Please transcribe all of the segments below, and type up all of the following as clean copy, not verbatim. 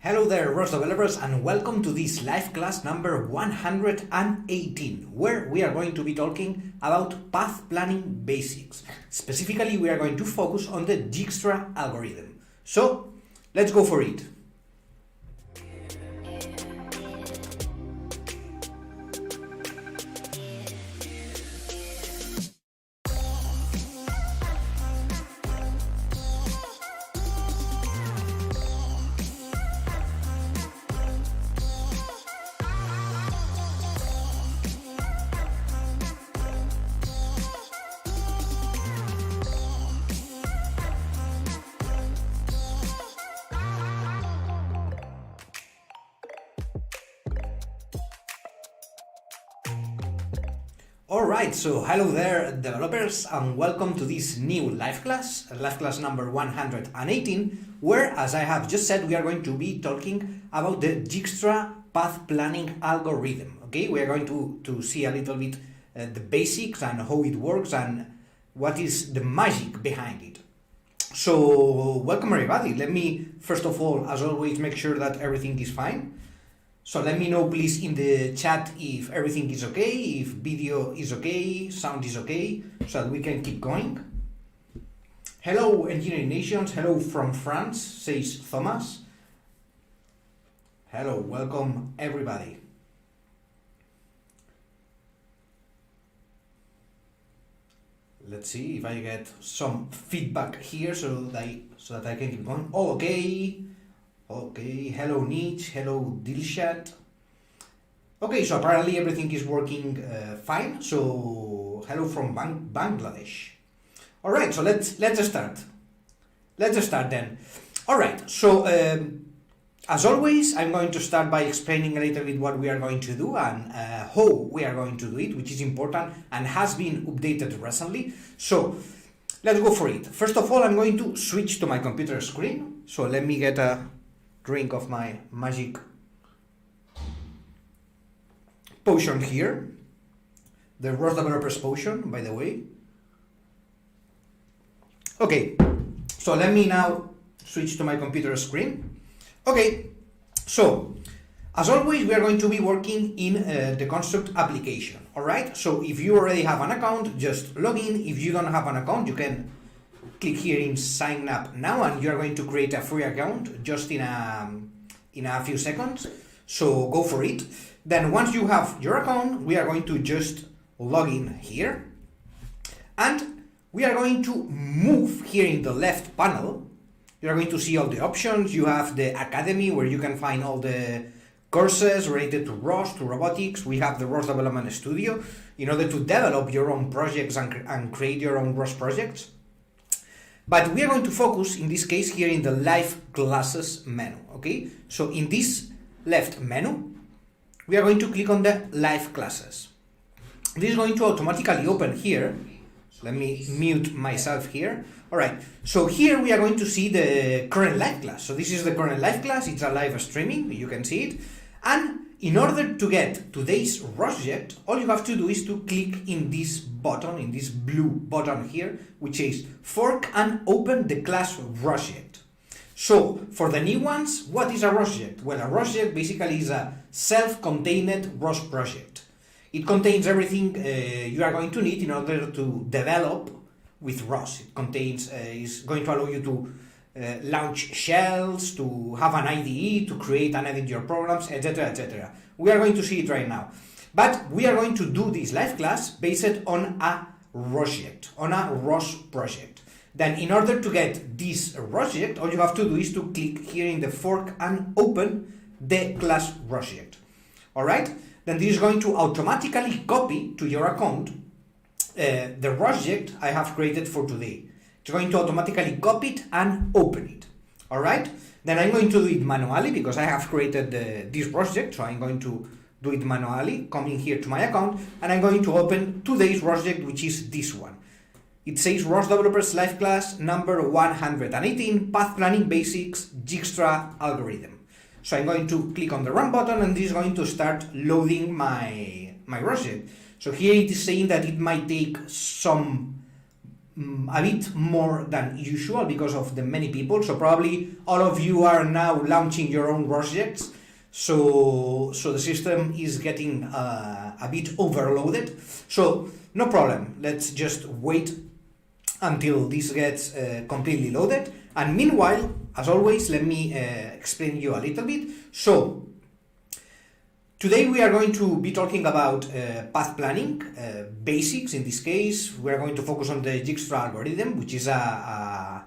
Hello there, ROS developers, and welcome to this live class number 118, where we are going to be talking about path planning basics. Specifically, we are going to focus on the Dijkstra algorithm. So, let's go for it. Alright, so hello there developers, and welcome to this new live class number 118, where, as I have just said, we are going to be talking about the Dijkstra path planning algorithm. Okay, we are going to see a little bit the basics and how it works and what is the magic behind it. So welcome everybody. Let me first of all, as always, make sure that everything is fine. So let me know please in the chat if everything is okay, if video is okay, sound is okay, so that we can keep going. Hello Engineering Nations, hello from France, says Thomas. Hello, welcome everybody. Let's see if I get some feedback here so that I can keep going. Oh, okay. Okay, hello Nietzsche, hello Dilshat. Okay, so apparently everything is working fine. So hello from Bangladesh. All right, so let's start. Let's start then. All right, so as always, I'm going to start by explaining a little bit what we are going to do and how we are going to do it, which is important and has been updated recently. So let's go for it. First of all, I'm going to switch to my computer screen. So let me get a drink of my magic potion here, the ROS developers potion, by the way. Okay, so let me now switch to my computer screen. Okay, so as always, we are going to be working in the construct application. All right, so if you already have an account, just log in. If you don't have an account, you can click here in sign up now, and you're going to create a free account just in a few seconds. So go for it. Then once you have your account, we are going to just log in here, and we are going to move here in the left panel. You're going to see all the options. You have the Academy, where you can find all the courses related to ROS, to robotics. We have the ROS Development Studio in order to develop your own projects and create your own ROS projects. But we are going to focus, in this case, here in the live classes menu, okay? So in this left menu, we are going to click on the live classes. This is going to automatically open here. So let me mute myself here. All right, so here we are going to see the current live class. So this is the current live class. It's a live streaming, you can see it. And in order to get today's rosject, all you have to do is to click in this button, in this blue button here, which says fork and open the class rosject. So for the new ones, what is a rosject? Well, a rosject basically is a self-contained ROS project. It contains everything you are going to need in order to develop with ROS. It contains, is going to allow you to launch shells, to have an IDE, to create and edit your programs, etc., etc. We are going to see it right now. But we are going to do this live class based on a rosject, on a ROS project. Then in order to get this rosject, all you have to do is to click here in the fork and open the class rosject. All right? Then this is going to automatically copy to your account the rosject I have created for today. It's going to automatically copy it and open it. All right? Then I'm going to do it manually because I have created this project. So I'm going to do it manually, coming here to my account, and I'm going to open today's rosject, which is this one. It says ROS Developers Live Class number 118, Path Planning Basics, Dijkstra Algorithm. So I'm going to click on the run button, and this is going to start loading my rosject. So here it is saying that it might take some a bit more than usual because of the many people. So probably all of you are now launching your own rosjects. So the system is getting a bit overloaded. So no problem. Let's just wait until this gets completely loaded. And meanwhile, as always, let me explain you a little bit. So today we are going to be talking about path planning, basics. In this case, we are going to focus on the Dijkstra algorithm, which is a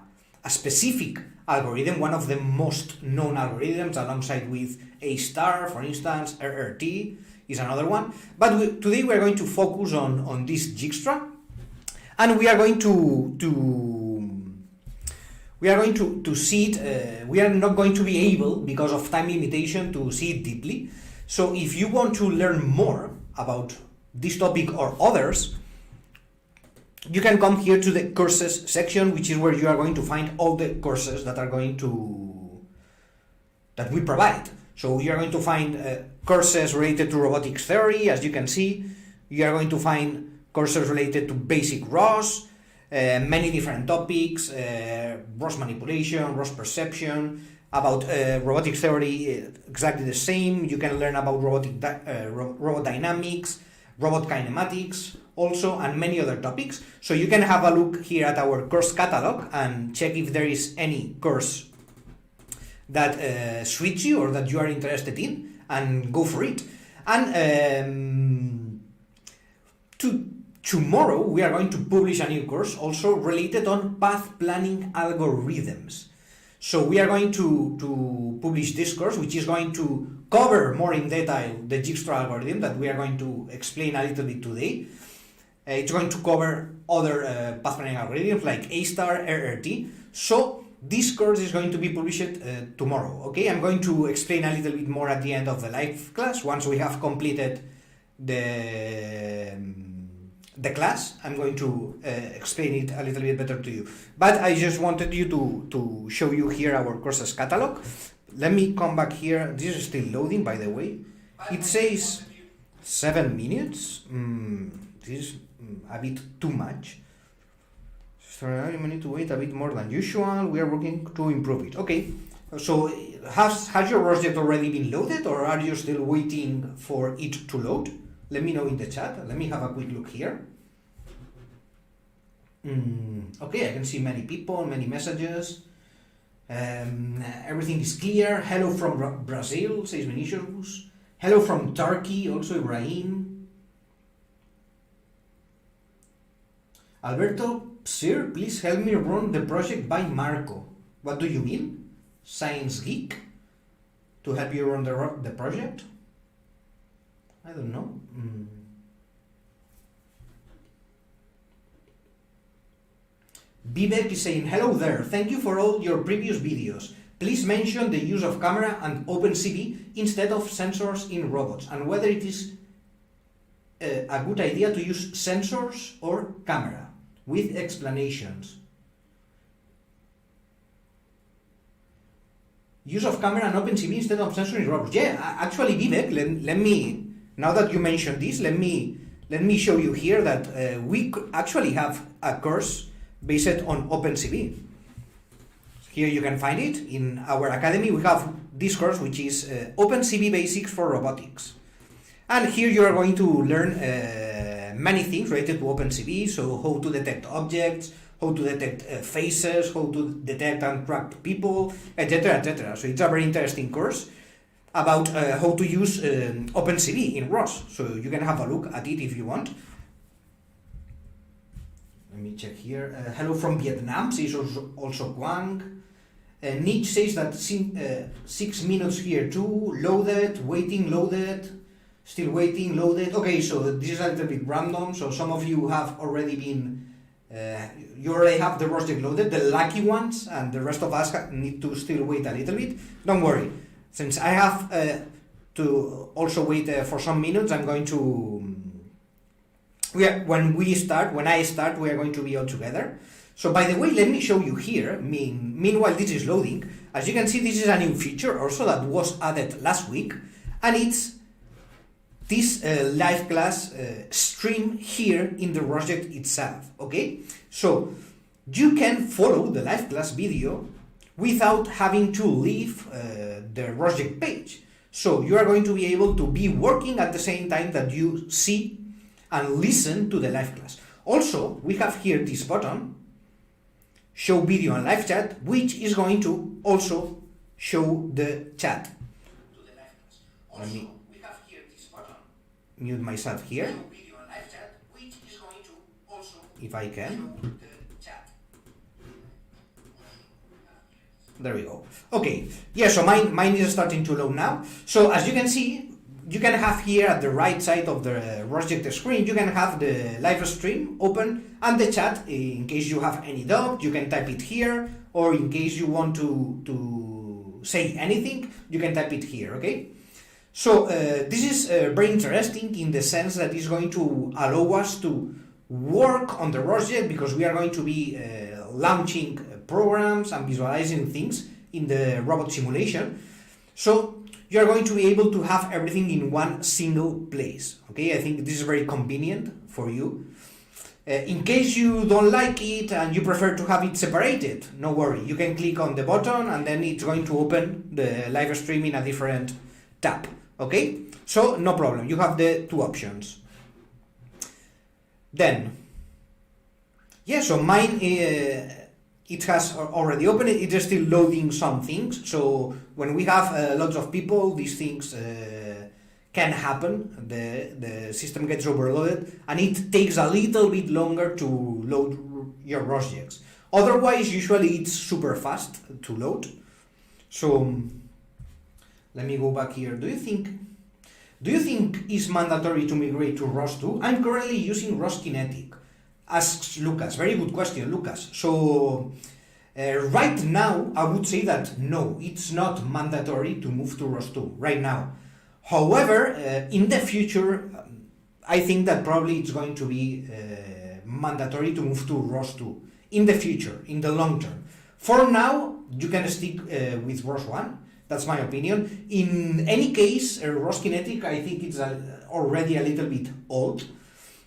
specific algorithm, one of the most known algorithms, alongside with A star, for instance. RRT is another one. But today we are going to focus on this Dijkstra, and we are going to see it. We are not going to be able, because of time limitation, to see it deeply. So if you want to learn more about this topic or others, you can come here to the courses section, which is where you are going to find all the courses that we provide. So you are going to find courses related to robotics theory, as you can see. You are going to find courses related to basic ROS, many different topics, ROS manipulation, ROS perception. About robotics theory, exactly the same. You can learn about robot dynamics, robot kinematics also, and many other topics. So you can have a look here at our course catalog and check if there is any course that suits you or that you are interested in, and go for it. And tomorrow we are going to publish a new course also related on path planning algorithms. So we are going to publish this course, which is going to cover more in detail the Dijkstra algorithm that we are going to explain a little bit today. It's going to cover other path planning algorithms like A star, RRT. So this course is going to be published tomorrow. Okay, I'm going to explain a little bit more at the end of the live class. Once we have completed the class, I'm going to explain it a little bit better to you. But I just wanted you to show you here our courses catalog. Let me come back here. This is still loading, by the way. It says 7 minutes. This is a bit too much. So you may need to wait a bit more than usual. We are working to improve it. Okay. So has your rosject already been loaded, or are you still waiting for it to load? Let me know in the chat. Let me have a quick look here. Okay, I can see many people, many messages. Everything is clear. Hello from Brazil, says Vinicius. Hello from Turkey, also Ibrahim. Alberto, sir, please help me run the project by Marco. What do you mean? Science Geek? To help you run the project? I don't know. Vivek is saying, hello there, thank you for all your previous videos. Please mention the use of camera and OpenCV instead of sensors in robots, and whether it is a good idea to use sensors or camera, with explanations. Use of camera and OpenCV instead of sensors in robots. Yeah, actually, Vivek, let me, now that you mentioned this, let me show you here that we actually have a course based on OpenCV. Here you can find it in our academy. We have this course, which is OpenCV Basics for Robotics. And here you are going to learn many things related to OpenCV. So how to detect objects, how to detect faces, how to detect and track people, etc., etc. So it's a very interesting course about how to use OpenCV in ROS. So you can have a look at it if you want. Let me check here. Hello from Vietnam, says also Quang. Nietzsche says that 6 minutes here too. Loaded, waiting, loaded, still waiting, loaded. Okay, so this is a little bit random. So some of you have already been, you already have the rosject loaded, the lucky ones, and the rest of us need to still wait a little bit. Don't worry. Since I have to also wait for some minutes, I'm going to... when I start, we are going to be all together. So by the way, let me show you here, meanwhile this is loading. As you can see, this is a new feature also that was added last week, and it's this live class stream here in the rosject itself, okay? So you can follow the live class video without having to leave the rosject page. So you are going to be able to be working at the same time that you see and listen to the live class. Also, we have here this button, show video and live chat, which is going to also show the chat. To the live class. Also, let me mute myself here. Show video and live chat, which is going to also, if I can, show the chat. There we go. Okay, yeah, so mine is starting to load now. So as you can see, you can have here at the right side of the rosject screen, you can have the live stream open and the chat. In case you have any doubt, you can type it here, or in case you want to say anything, you can type it here, okay? So this is very interesting in the sense that it's going to allow us to work on the rosject, because we are going to be launching programs and visualizing things in the robot simulation. So you are going to be able to have everything in one single place, okay? I think this is very convenient for you. In case you don't like it and you prefer to have it separated, no worry. You can click on the button and then it's going to open the live stream in a different tab, okay? So no problem, you have the two options. Then, yeah, so mine, it has already opened. It is still loading some things. So when we have lots of people, these things can happen. The system gets overloaded and it takes a little bit longer to load your rosjects. Otherwise, usually it's super fast to load. So let me go back here. Do you think it's mandatory to migrate to ROS2? I'm currently using ROS Kinetic. Asks Lucas. Very good question, Lucas. So right now, I would say that no, it's not mandatory to move to ROS2 right now. However, in the future, I think that probably it's going to be mandatory to move to ROS2 in the future, in the long term. For now, you can stick with ROS1. That's my opinion. In any case, ROS Kinetic, I think it's already a little bit old.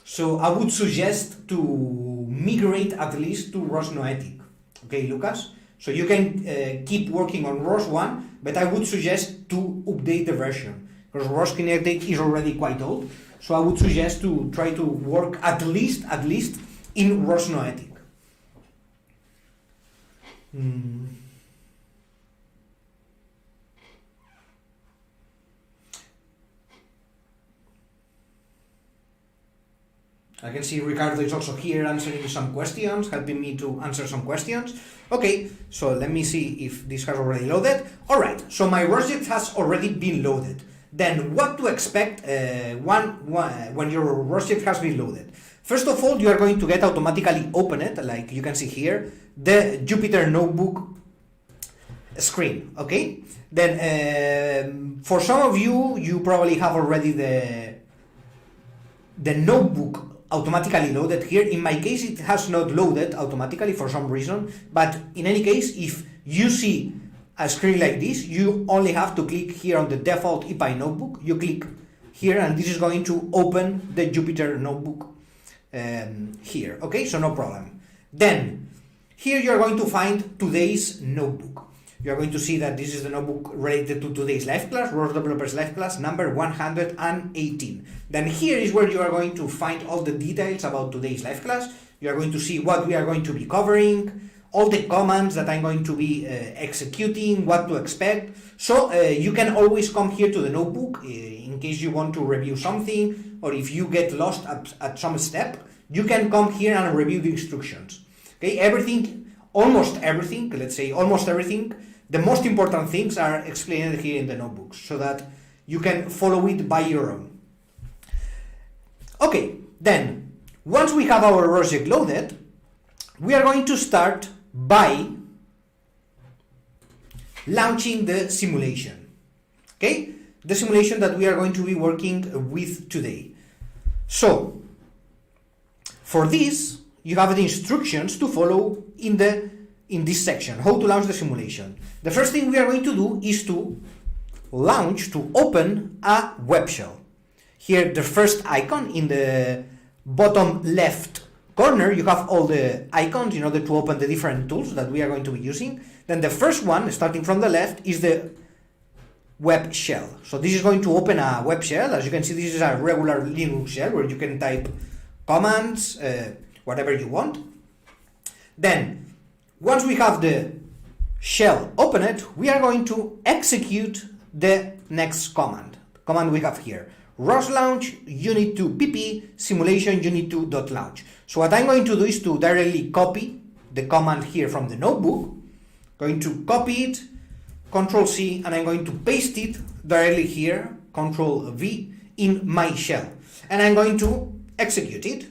So I would suggest to migrate at least to ROS Noetic. Okay, Lucas? So you can keep working on ROS1, but I would suggest to update the version, because ROS Kinetic is already quite old. So I would suggest to try to work at least in ROS Noetic. I can see Ricardo is also here answering some questions, helping me to answer some questions. Okay, so let me see if this has already loaded. Alright, so my rosject has already been loaded. Then what to expect when your rosject has been loaded? First of all, you are going to get automatically opened, like you can see here, the Jupyter Notebook screen, okay? Then for some of you, you probably have already the notebook automatically loaded here. In my case, it has not loaded automatically for some reason, but in any case, if you see a screen like this, you only have to click here on the default EPI notebook. You click here and this is going to open the Jupyter Notebook here, okay, so no problem. Then here you're going to find today's notebook. You're going to see that this is the notebook related to today's live class, ROS Developers Live Class number 118. Then here is where you are going to find all the details about today's live class. You are going to see what we are going to be covering, all the commands that I'm going to be executing, what to expect. So you can always come here to the notebook in case you want to review something, or if you get lost at some step, you can come here and review the instructions. Okay, almost everything, the most important things are explained here in the notebooks so that you can follow it by your own. Okay, then once we have our rosject loaded, we are going to start by launching the simulation. Okay, the simulation that we are going to be working with today. So for this, you have the instructions to follow in this section, how to launch the simulation. The first thing we are going to do is to open a web shell. here the first icon in the bottom left corner. You have all the icons in order to open the different tools that we are going to be using. Then the first one, starting from the left, is the web shell. So this is going to open a web shell. As you can see, this is a regular Linux shell where you can type commands, whatever you want. Then, once we have the shell opened, we are going to execute the next command. The command we have here, ROS launch unit2 pp simulation unit2.launch. So what I'm going to do is to directly copy the command here from the notebook. Going to copy it, Control C, and I'm going to paste it directly here, Control V, in my shell. And I'm going to execute it.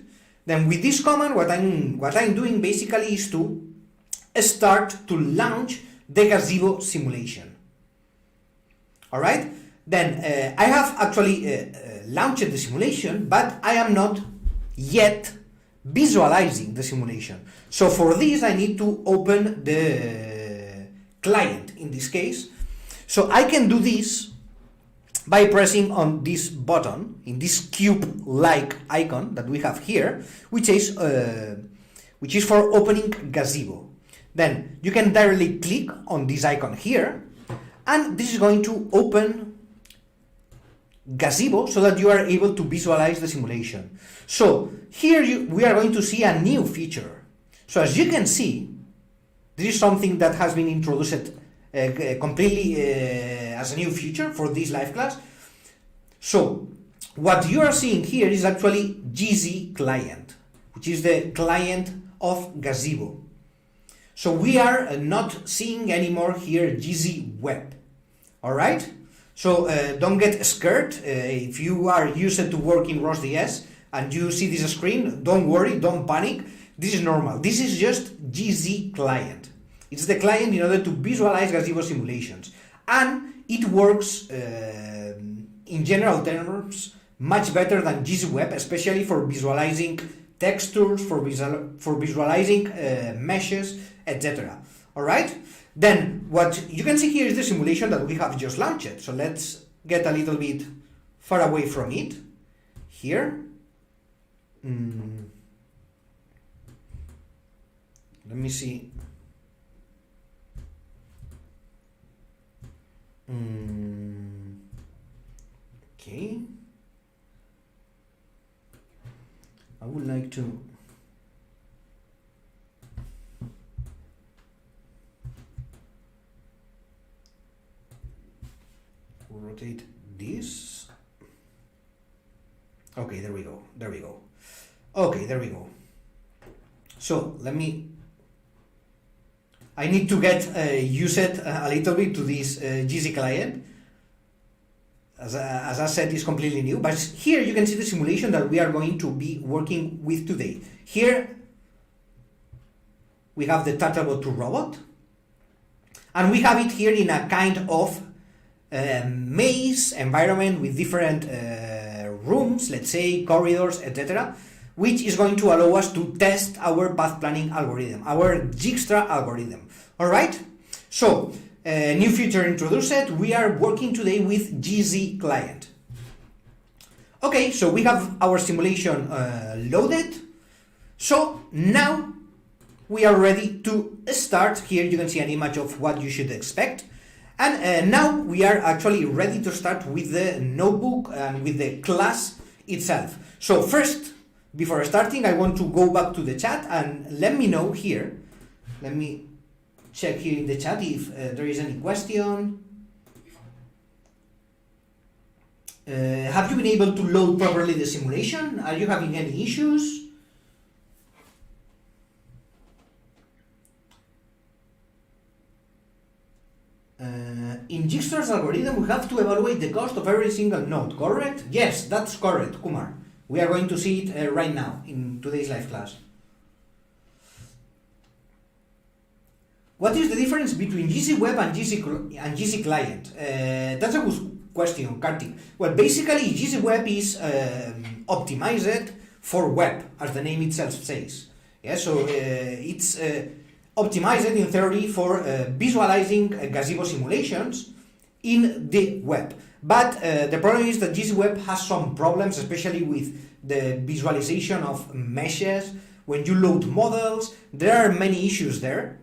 Then with this command, what I'm doing basically is to start to launch the Gazebo simulation. Alright? Then I have actually launched the simulation, but I am not yet visualizing the simulation. So for this, I need to open the client in this case. So I can do this by pressing on this button in this cube-like icon that we have here, which is for opening Gazebo. Then you can directly click on this icon here, and this is going to open Gazebo so that you are able to visualize the simulation. So here we are going to see a new feature. So as you can see, this is something that has been introduced completely as a new feature for this live class. So what you are seeing here is actually GZ Client, which is the client of Gazebo. So we are not seeing anymore here GZ Web. All right? So don't get scared. If you are used to work in ROS.js and you see this screen, don't worry, don't panic. This is normal. This is just GZ Client. It's the client in order to visualize Gazebo simulations. And it works, in general terms, much better than GZ Web, especially for visualizing textures, for visualizing meshes, etc. All right? Then what you can see here is the simulation that we have just launched. So let's get a little bit far away from it. Here. Let me see. Okay. I would like to rotate this. Okay, there we go. There we go. Okay, there we go. So I need to get used a little bit to this GZ client. As I said, it's completely new, but here you can see the simulation that we are going to be working with today. Here we have the Turtlebot 2 robot, and we have it here in a kind of maze environment with different rooms, let's say corridors, etc., which is going to allow us to test our path planning algorithm, our Dijkstra algorithm. All right? So, new feature introduced. We are working today with GZ Client. Okay, so we have our simulation loaded. So now we are ready to start. Here you can see an image of what you should expect. And now we are actually ready to start with the notebook and with the class itself. So first, before starting, I want to go back to the chat and let me know here. Let me check here in the chat if there is any question. Have you been able to load properly the simulation? Are you having any issues? In Dijkstra's algorithm, we have to evaluate the cost of every single node, correct? Yes, that's correct, Kumar. We are going to see it right now in today's live class. What is the difference between GZ Web and GZ Client? That's a good question, Kartik. Well, basically, GZ Web is optimized for web, as the name itself says. Yeah, so it's optimized in theory for visualizing Gazebo simulations in the web. But the problem is that GZWeb has some problems, especially with the visualization of meshes. When you load models, there are many issues there,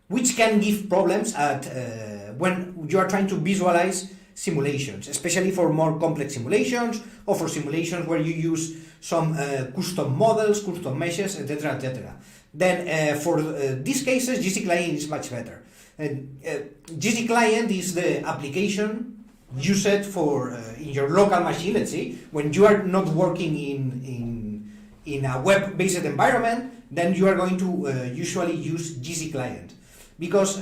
which can give problems at when you are trying to visualize simulations, especially for more complex simulations or for simulations where you use some custom models, custom meshes, etc., etc. Then for these cases, GC Client is much better. GC Client is the application you set for in your local machine, let's say, when you are not working in a web-based environment, then you are going to usually use GC Client because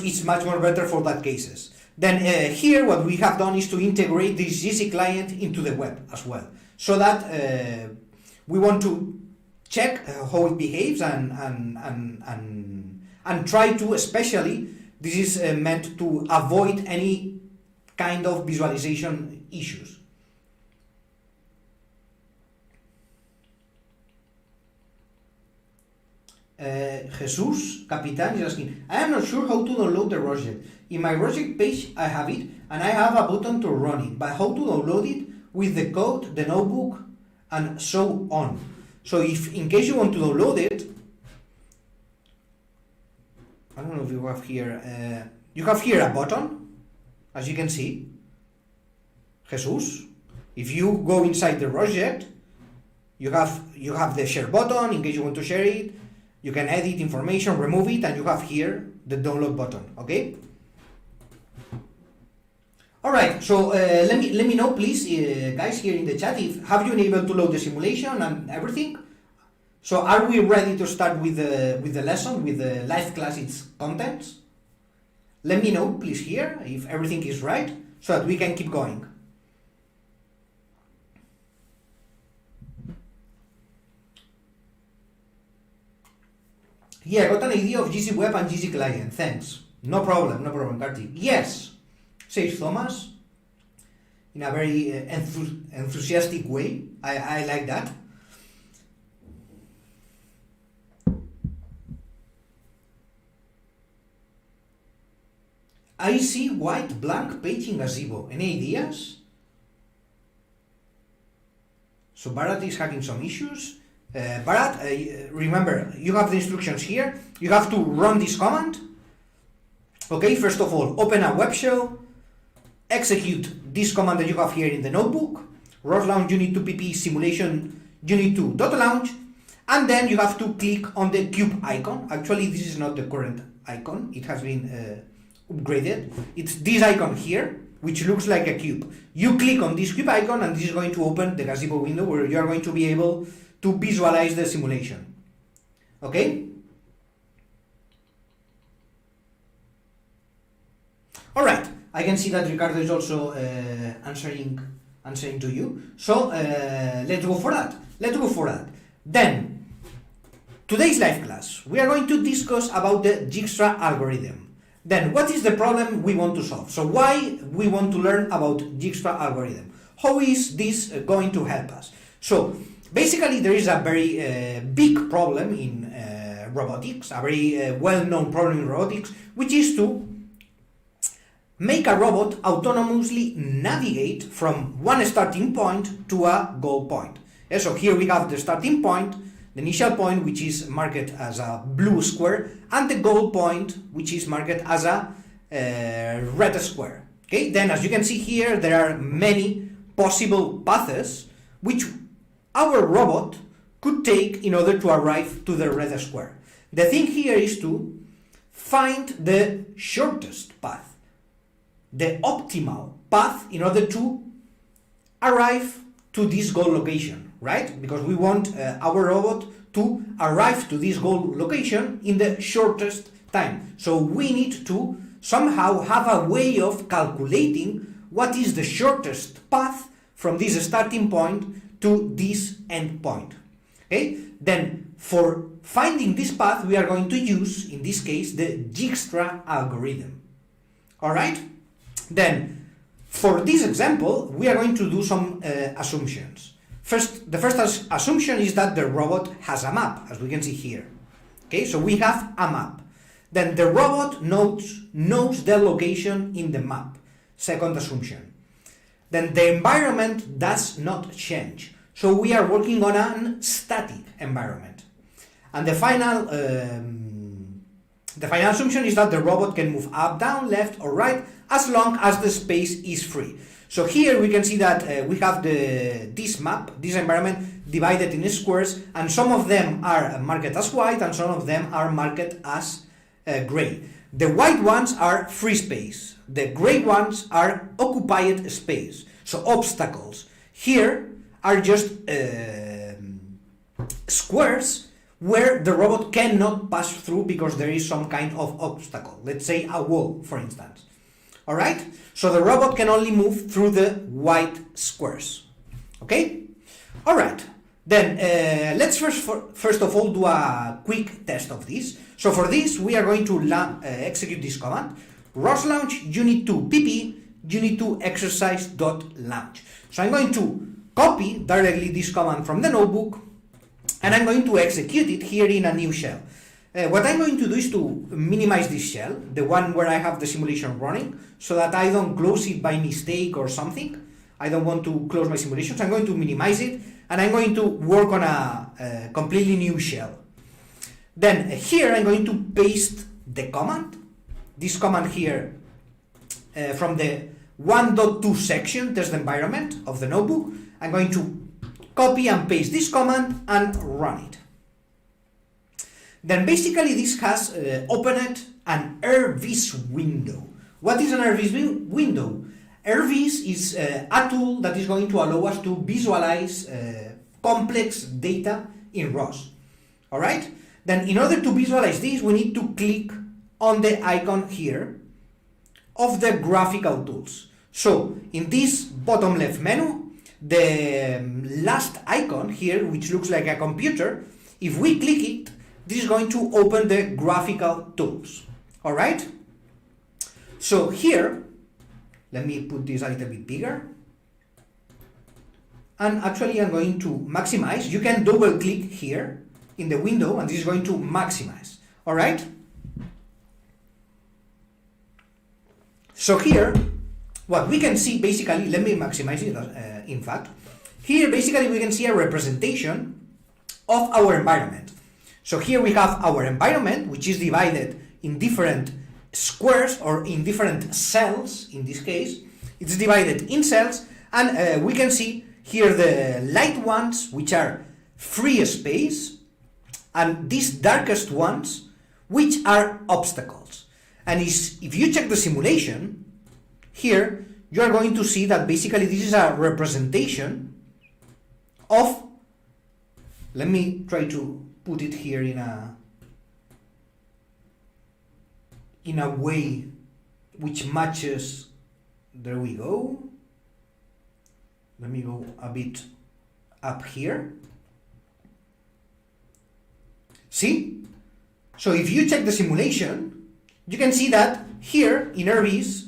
it's much more better for that cases. Then here what we have done is to integrate this GC Client into the web as well, so that we want to check how it behaves and try to, especially this is meant to avoid any kind of visualization issues. Jesus Capitan is asking, I am not sure how to download the rosject. In my rosject page I have it and I have a button to run it, but how to download it with the code, the notebook, and so on. So if in case you want to download it, I don't know if you have here, you have here a button, as you can see, Jesus. If you go inside the rosject, you have the share button in case you want to share it. You can edit information, remove it, and you have here the download button. Okay. All right. So let me know, please, guys, here in the chat, if have you been able to load the simulation and everything. So are we ready to start with the lesson, with the live class, its contents? Let me know, please, here if everything is right, so that we can keep going. Yeah, I got an idea of GC Web and GC Client. Thanks. No problem, Kartik. Yes, says Thomas, in a very enthusiastic way. I like that. I see white blank page in Gazebo. Any ideas? So Bharat is having some issues. Bharat, remember, you have the instructions here. You have to run this command. Okay, first of all, open a web shell, execute this command that you have here in the notebook, ROS-launch unit2pp simulation unit2.launch, and then you have to click on the cube icon. Actually, this is not the current icon. It has been upgraded. It's this icon here, which looks like a cube. You click on this cube icon and this is going to open the Gazebo window where you are going to be able to visualize the simulation. Okay? Alright, I can see that Ricardo is also answering to you. So let's go for that. Then, today's live class, we are going to discuss about the Dijkstra algorithm. Then, what is the problem we want to solve? So why we want to learn about Dijkstra algorithm? How is this going to help us? So, basically, there is a very big problem in robotics, a very well-known problem in robotics, which is to make a robot autonomously navigate from one starting point to a goal point. Yeah, so here we have the starting point, the initial point, which is marked as a blue square, and the goal point, which is marked as a red square. Okay, then as you can see here, there are many possible paths which our robot could take in order to arrive to the red square. The thing here is to find the shortest path, the optimal path in order to arrive to this goal location, right? Because we want our robot to arrive to this goal location in the shortest time. So we need to somehow have a way of calculating what is the shortest path from this starting point to this end point. Okay? Then for finding this path, we are going to use, in this case, the Dijkstra algorithm. Alright? Then, for this example, we are going to do some assumptions. The first assumption is that the robot has a map, as we can see here. Okay, so we have a map. Then the robot knows the location in the map. Second assumption. Then the environment does not change. So we are working on a static environment. And the final assumption is that the robot can move up, down, left, or right as long as the space is free. So here we can see that we have this map, this environment divided in squares, and some of them are marked as white and some of them are marked as gray. The white ones are free space. The gray ones are occupied space, so obstacles. Here are just squares where the robot cannot pass through because there is some kind of obstacle. Let's say a wall, for instance. Alright? So the robot can only move through the white squares. Okay? Alright. Then let's first of all do a quick test of this. So for this we are going to execute this command. ROS-launch unit2 pp unit2 exercise.launch. So I'm going to copy directly this command from the notebook and I'm going to execute it here in a new shell. What I'm going to do is to minimize this shell, the one where I have the simulation running, so that I don't close it by mistake or something. I don't want to close my simulation, so I'm going to minimize it, and I'm going to work on a completely new shell. Then here I'm going to paste the command, this command here from the 1.2 section, test environment of the notebook. I'm going to copy and paste this command and run it. Then basically this has opened an RVS window. What is an RVS window? RVS is a tool that is going to allow us to visualize complex data in ROS. Alright? Then in order to visualize this, we need to click on the icon here of the graphical tools. So in this bottom left menu, the last icon here, which looks like a computer, if we click it, this is going to open the graphical tools. Alright? So here, let me put this a little bit bigger. And actually I'm going to maximize. You can double click here in the window and this is going to maximize. Alright? So here, what we can see basically, let me maximize it in fact. Here basically we can see a representation of our environment. So here we have our environment, which is divided in different squares or in different cells. In this case, it's divided in cells, and we can see here the light ones, which are free space, and these darkest ones, which are obstacles. And if you check the simulation, here you are going to see that basically this is a representation of, let me try to put it here in a way which matches. There we go. Let me go a bit up here. See? So if you check the simulation, you can see that here in RVS,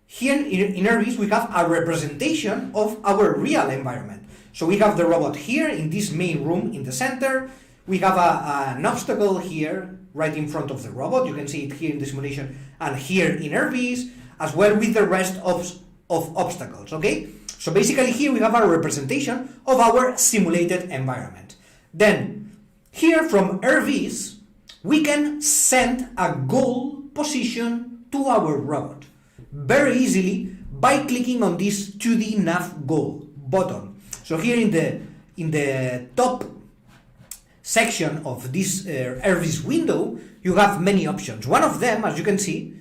here in RVS we have a representation of our real environment. So we have the robot here in this main room in the center. We have an obstacle here right in front of the robot. You can see it here in the simulation and here in RVS, as well with the rest of obstacles, okay? So basically here we have a representation of our simulated environment. Then here from RVS, we can send a goal position to our robot very easily by clicking on this 2D nav goal button. So here in the top section of this RVS window, you have many options. One of them, as you can see,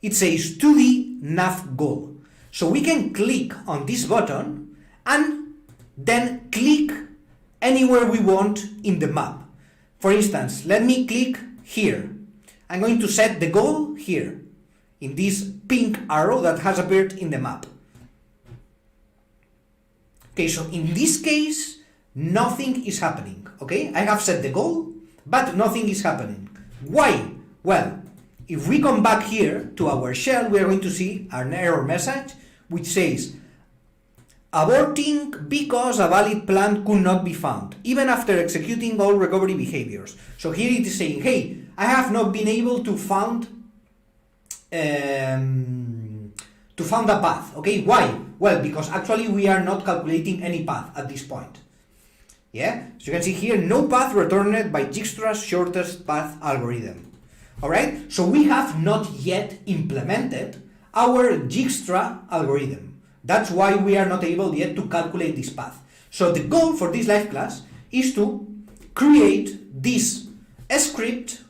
it says 2D nav goal. So we can click on this button and then click anywhere we want in the map. For instance, let me click here. I'm going to set the goal here in this pink arrow that has appeared in the map. Okay, so in this case, nothing is happening, okay? I have set the goal, but nothing is happening. Why? Well, if we come back here to our shell, we are going to see an error message which says, aborting because a valid plan could not be found, even after executing all recovery behaviors. So here it is saying, hey, I have not been able to found a path. Okay, why? Well, because actually we are not calculating any path at this point. Yeah, so you can see here, no path returned by Dijkstra's shortest path algorithm. Alright, so we have not yet implemented our Dijkstra algorithm. That's why we are not able yet to calculate this path. So the goal for this live class is to create this script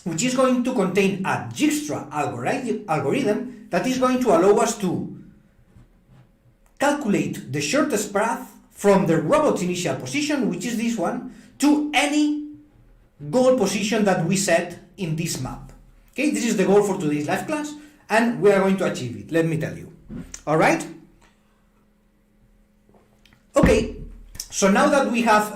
which is going to contain a Dijkstra algorithm that is going to allow us to calculate the shortest path from the robot's initial position, which is this one, to any goal position that we set in this map. Okay, this is the goal for today's live class, and we are going to achieve it, let me tell you. Alright? Okay, so now that we have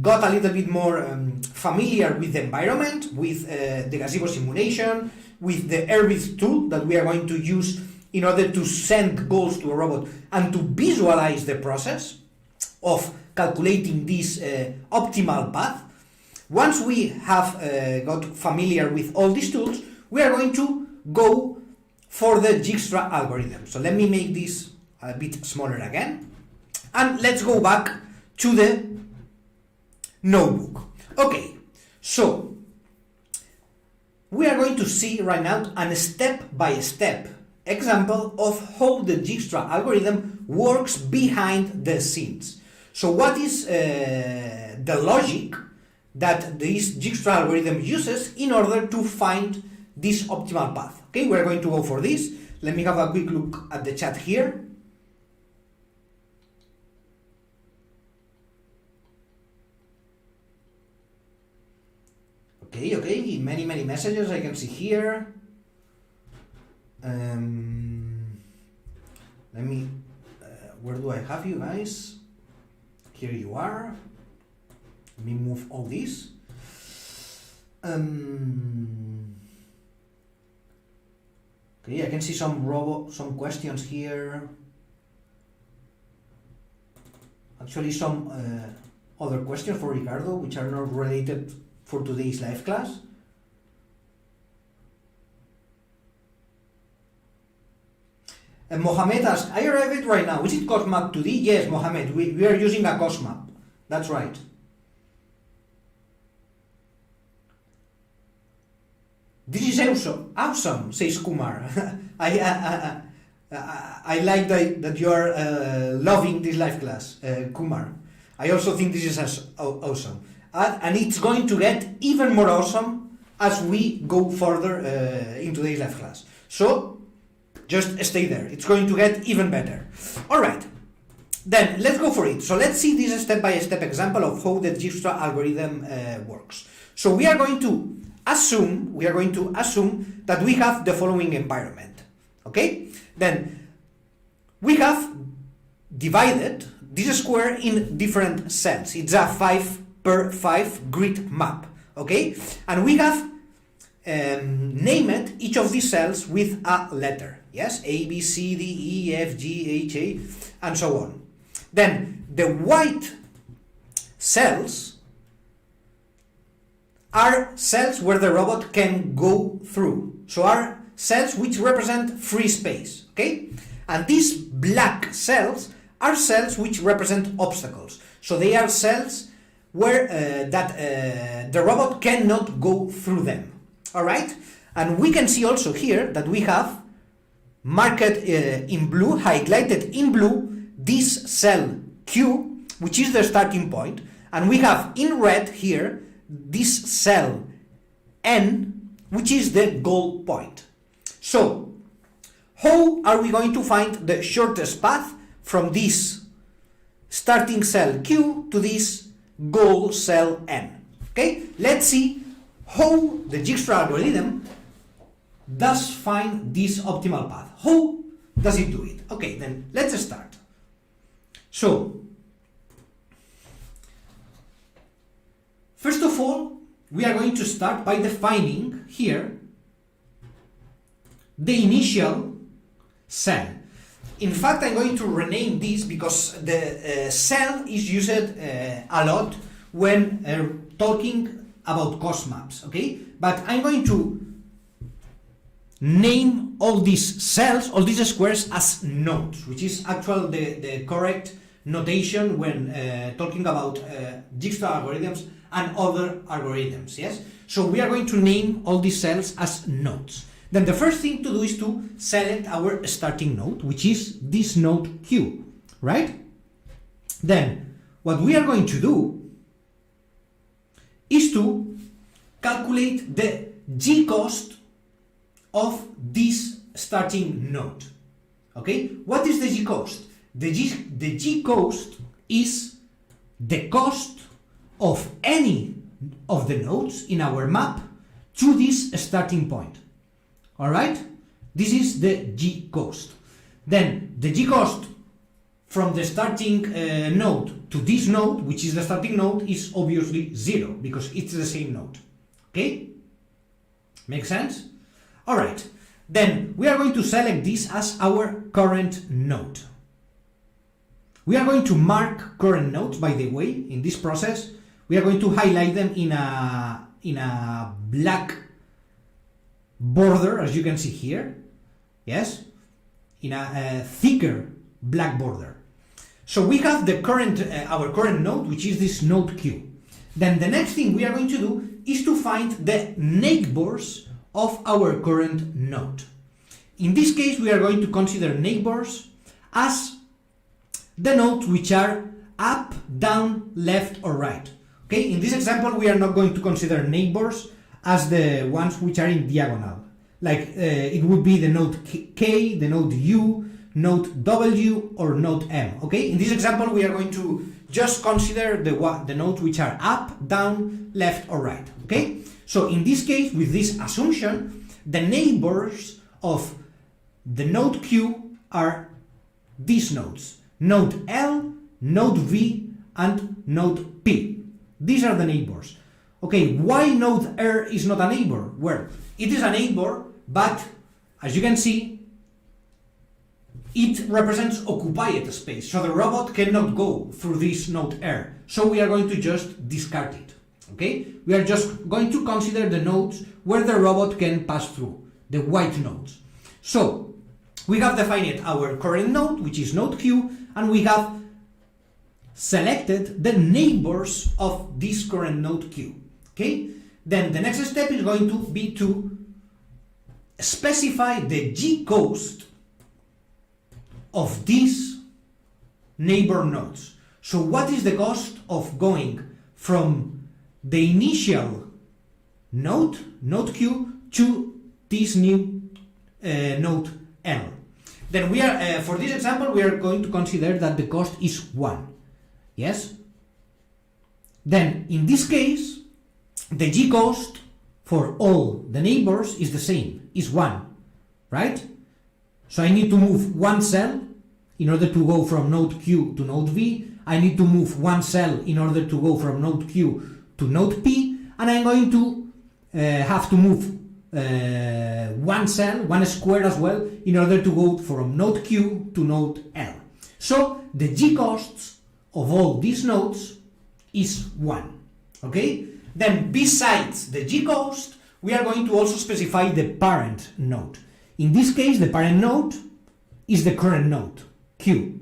got a little bit more familiar with the environment, with the Gazebo Simulation, with the RVS tool that we are going to use in order to send goals to a robot and to visualize the process of calculating this optimal path, once we have got familiar with all these tools, we are going to go for the Dijkstra algorithm. So let me make this a bit smaller again, and let's go back to the notebook. Okay, so we are going to see right now a step-by-step example of how the Dijkstra algorithm works behind the scenes. So what is the logic that this Dijkstra algorithm uses in order to find this optimal path? Okay, we're going to go for this. Let me have a quick look at the chat here. Okay, many messages I can see here. Let me, where do I have you guys? Here you are. Let me move all this. Okay, I can see some questions here. Actually, some other questions for Ricardo, which are not related for today's live class. And Mohamed asks, I arrived right now. Is it COSMAP 2D? Yes, Mohamed, we are using a COSMAP. That's right. This is awesome, says Kumar. I like that you are loving this live class, Kumar. I also think this is awesome. And it's going to get even more awesome as we go further in today's live class. So, just stay there. It's going to get even better. Alright, then let's go for it. So let's see this step-by-step example of how the Dijkstra algorithm works. So we are going to assume that we have the following environment. Okay? Then we have divided this square in different cells. It's a 5x5 grid map. Okay? And we have named each of these cells with a letter. Yes, A, B, C, D, E, F, G, H, A, and so on. Then the white cells are cells where the robot can go through. So are cells which represent free space, okay? And these black cells are cells which represent obstacles. So they are cells where the robot cannot go through them, all right? And we can see also here that we have marked in blue, highlighted in blue, this cell Q, which is the starting point, and we have in red here this cell N, which is the goal point. So, how are we going to find the shortest path from this starting cell Q to this goal cell N? Okay, let's see how the Dijkstra algorithm does find this optimal path. How does it do it? Okay, then let's start. So, first of all, we are going to start by defining here the initial cell. In fact, I'm going to rename this because the cell is used a lot when talking about cost maps, okay? But I'm going to name all these cells, all these squares as nodes, which is actually the correct notation when talking about Dijkstra algorithms and other algorithms, yes? So we are going to name all these cells as nodes. Then the first thing to do is to select our starting node, which is this node Q, right? Then what we are going to do is to calculate the G cost of this starting node. Okay? What is the G cost? The G cost is the cost of any of the nodes in our map to this starting point. Alright? This is the G cost. Then the G cost from the starting node to this node, which is the starting node, is obviously 0 because it's the same node. Okay? Make sense? Alright. Then we are going to select this as our current node. We are going to mark current nodes, by the way, in this process. We are going to highlight them in a black border, as you can see here, yes, in a thicker black border. So we have the current, our current node, which is this node Q. Then the next thing we are going to do is to find the neighbors of our current node. In this case, we are going to consider neighbors as the nodes which are up, down, left, or right. Okay, in this example, we are not going to consider neighbors as the ones which are in diagonal. Like it would be the node K, the node U, node W, or node M. Okay, in this example, we are going to just consider the nodes which are up, down, left, or right. Okay, so in this case, with this assumption, the neighbors of the node Q are these nodes: node L, node V, and node P. These are the neighbors. Okay, why node R is not a neighbor? Well, it is a neighbor, but as you can see, it represents occupied space, so the robot cannot go through this node R. So we are going to just discard it. Okay, we are just going to consider the nodes where the robot can pass through, the white nodes. So we have defined our current node, which is node Q, and we have selected the neighbors of this current node Q. Okay, then the next step is going to be to specify the G cost of these neighbor nodes. So what is the cost of going from the initial node Q, to this new node L? Then we are, for this example, we are going to consider that the cost is 1. Yes? Then, in this case, the G cost for all the neighbors is the same, is 1, right? So I need to move one cell in order to go from node Q to node V. I need to move one cell in order to go from node Q to node P, and I'm going to have to move one cell, one square as well, in order to go from node Q to node L. So the G costs of all these nodes is 1. Okay? Then besides the G cost, we are going to also specify the parent node. In this case, the parent node is the current node, Q.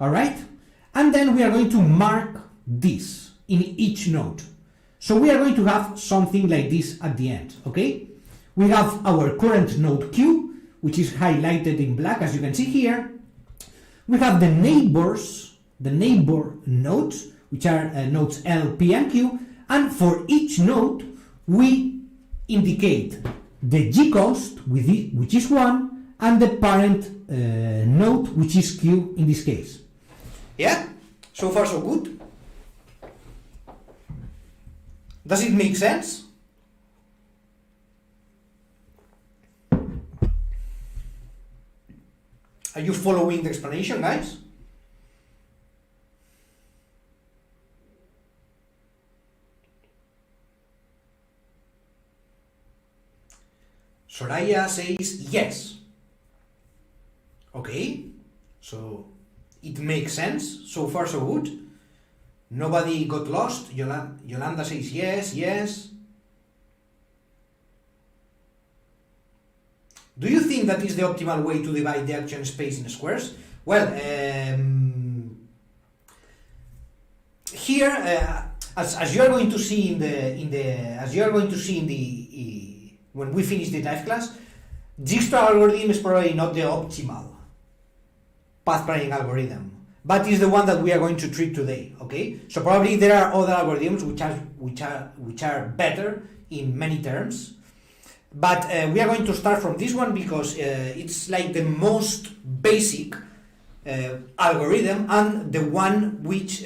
Alright? And then we are going to mark this in each node. So we are going to have something like this at the end, okay? We have our current node Q, which is highlighted in black, as you can see here. We have the neighbors, the neighbor nodes, which are nodes L, P, and Q, and for each node, we indicate the G cost, which is 1, and the parent node, which is Q in this case. Yeah? So far so good? Does it make sense? Are you following the explanation, guys? Soraya says yes. Okay, so it makes sense. So far, so good. Nobody got lost. Yolanda says yes, yes. Do you think that is the optimal way to divide the action space in squares? Well, here, as you are going to see when we finish the dive class, Dijkstra algorithm is probably not the optimal path planning algorithm, but is the one that we are going to treat today. Okay, so probably there are other algorithms which are better in many terms, but we are going to start from this one because it's like the most basic algorithm and the one which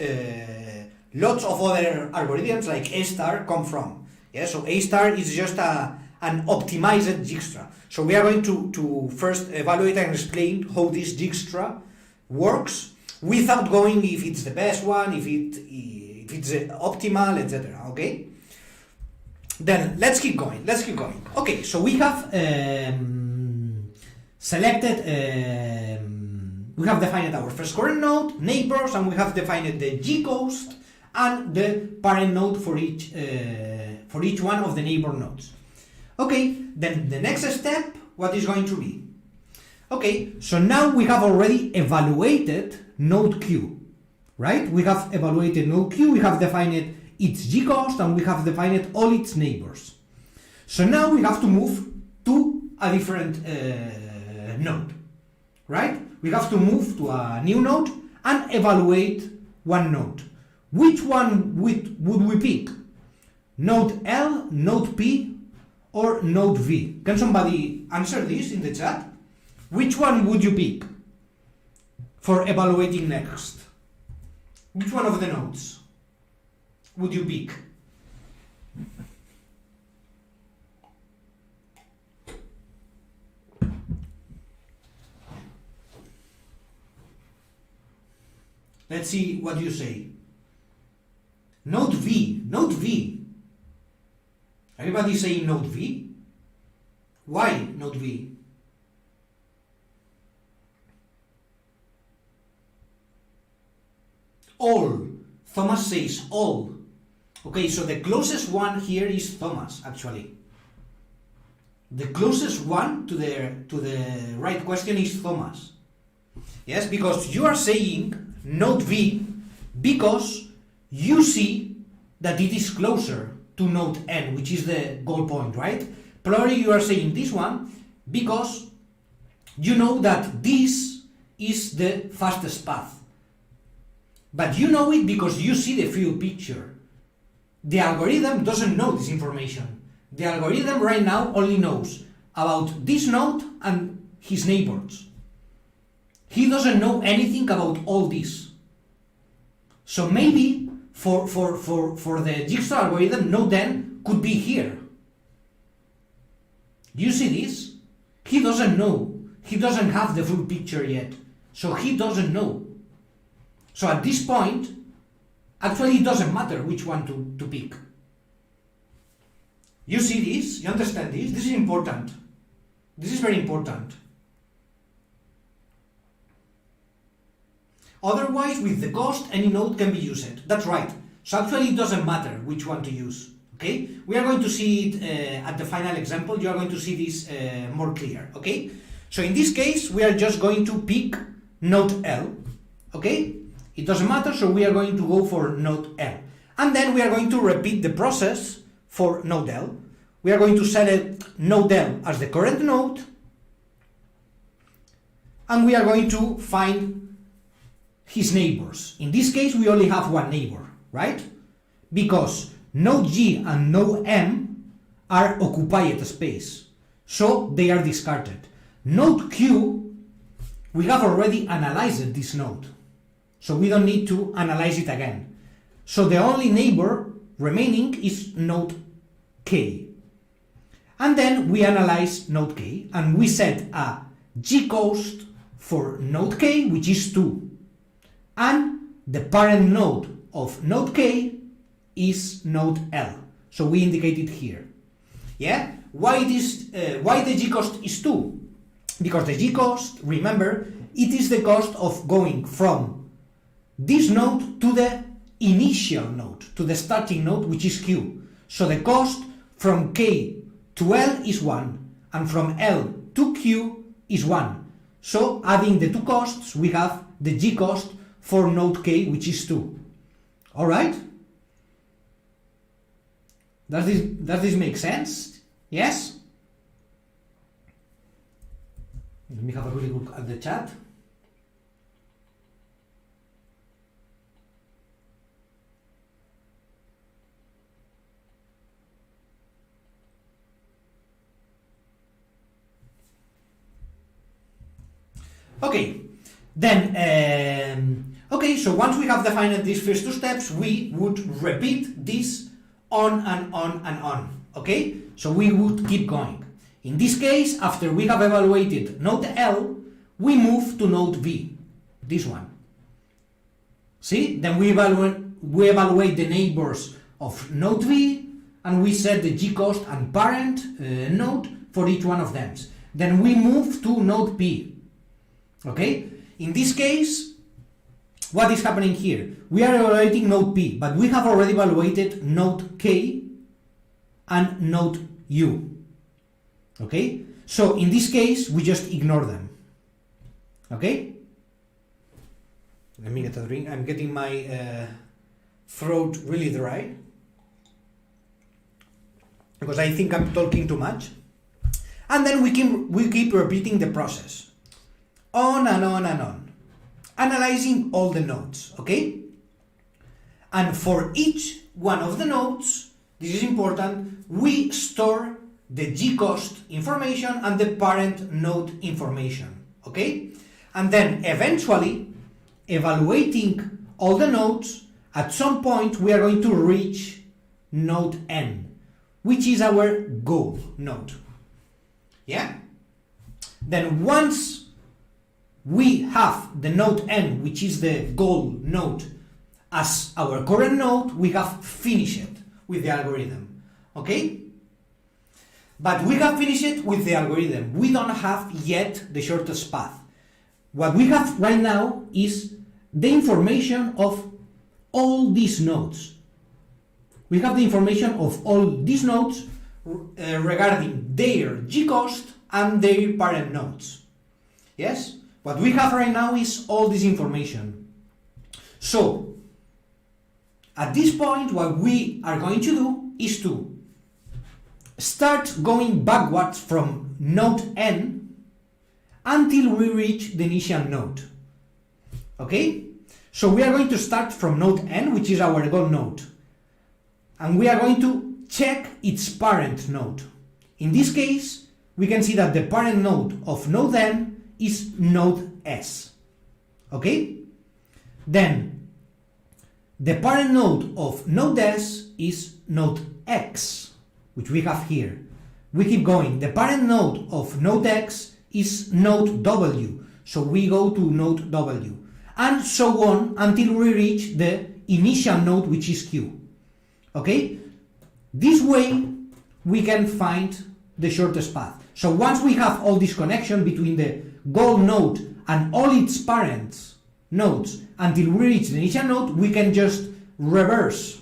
lots of other algorithms like A* come from. Yeah, so A* is just an optimized Dijkstra. So we are going to first evaluate and explain how this Dijkstra works without going if it's the best one, if it's optimal, etc. Okay? Then let's keep going. Okay, so we have we have defined our first current node, neighbors, and we have defined the G-coast and the parent node for each one of the neighbor nodes. Okay, then the next step, what is going to be? Okay, so now we have already evaluated node Q, right? We have evaluated node Q, we have defined its G-cost, and we have defined all its neighbors. So now we have to move to a different node, right? We have to move to a new node and evaluate one node. Which one would we pick? Node L, node P, or node V? Can somebody answer this in the chat? Which one would you pick for evaluating next? Which one of the nodes would you pick? Let's see what you say. Node V, node V. Everybody saying node V? Why node V? All. Thomas says all. Okay, so the closest one here is Thomas, actually. The closest one to the right question is Thomas. Yes, because you are saying node V because you see that it is closer to node N, which is the goal point, right? Probably you are saying this one because you know that this is the fastest path. But you know it because you see the field picture. The algorithm doesn't know this information. The algorithm right now only knows about this node and his neighbors. He doesn't know anything about all this. So maybe for the Dijkstra algorithm, node N could be here. You see this? He doesn't know. He doesn't have the full picture yet. So he doesn't know. So at this point, actually it doesn't matter which one to pick. You see this? You understand this? This is important. This is very important. Otherwise, with the cost, any node can be used. That's right. So actually it doesn't matter which one to use. Okay? We are going to see it at the final example. You are going to see this more clear. Okay? So in this case, we are just going to pick node L. Okay? It doesn't matter, so we are going to go for node L. And then we are going to repeat the process for node L. We are going to select node L as the current node. And we are going to find his neighbors. In this case, we only have one neighbor, right? Because node G and node M are occupied space, so they are discarded. Node Q, we have already analyzed this node, so we don't need to analyze it again. So the only neighbor remaining is node K. And then we analyze node K, and we set a G-cost for node K, which is 2. And the parent node of node K is node L. So we indicate it here. Yeah? Why the G-cost is 2? Because the G-cost, remember, it is the cost of going from this node to the initial node, to the starting node, which is Q. So the cost from K to L is 1, and from L to Q is 1. So adding the two costs, we have the G cost for node K, which is 2. Alright? Does this make sense? Yes? Let me have a really look at the chat. Okay, then, okay, so once we have defined these first two steps, we would repeat this on and on and on, okay? So we would keep going. In this case, after we have evaluated node L, we move to node V, this one. See, then we evaluate the neighbors of node V, and we set the G cost and parent node for each one of them. Then we move to node P. Okay, in this case, what is happening here? We are evaluating node P, but we have already evaluated node K and node U. Okay, so in this case, we just ignore them. Okay, let me get a drink. I'm getting my throat really dry because I think I'm talking too much. And then we keep repeating the process. On and on and on, analyzing all the nodes, okay? And for each one of the nodes, this is important, we store the G cost information and the parent node information, okay? And then eventually, evaluating all the nodes, at some point we are going to reach node N, which is our goal node, yeah? Then once we have the node N, which is the goal node, as our current node, we have finished with the algorithm, okay? But we have finished with the algorithm. We don't have yet the shortest path. What we have right now is the information of all these nodes. We have the information of all these nodes regarding their G cost and their parent nodes. Yes? What we have right now is all this information. So, at this point, what we are going to do is to start going backwards from node N until we reach the initial node. Okay? So we are going to start from node N, which is our goal node. And we are going to check its parent node. In this case, we can see that the parent node of node N is node S. Okay? Then, the parent node of node S is node X, which we have here. We keep going. The parent node of node X is node W, so we go to node W. And so on until we reach the initial node, which is Q. Okay? This way, we can find the shortest path. So once we have all this connection between the goal node and all its parent nodes until we reach the initial node, we can just reverse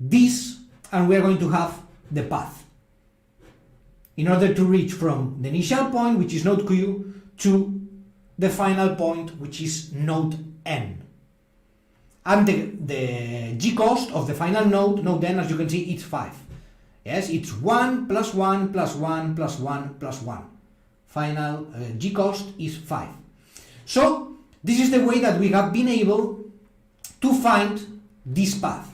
this and we are going to have the path in order to reach from the initial point, which is node Q, to the final point, which is node N. And the G cost of the final node, node N, as you can see, it's 5. Yes, it's 1 plus 1 plus 1 plus 1 plus 1. Final G cost is 5. So, this is the way that we have been able to find this path.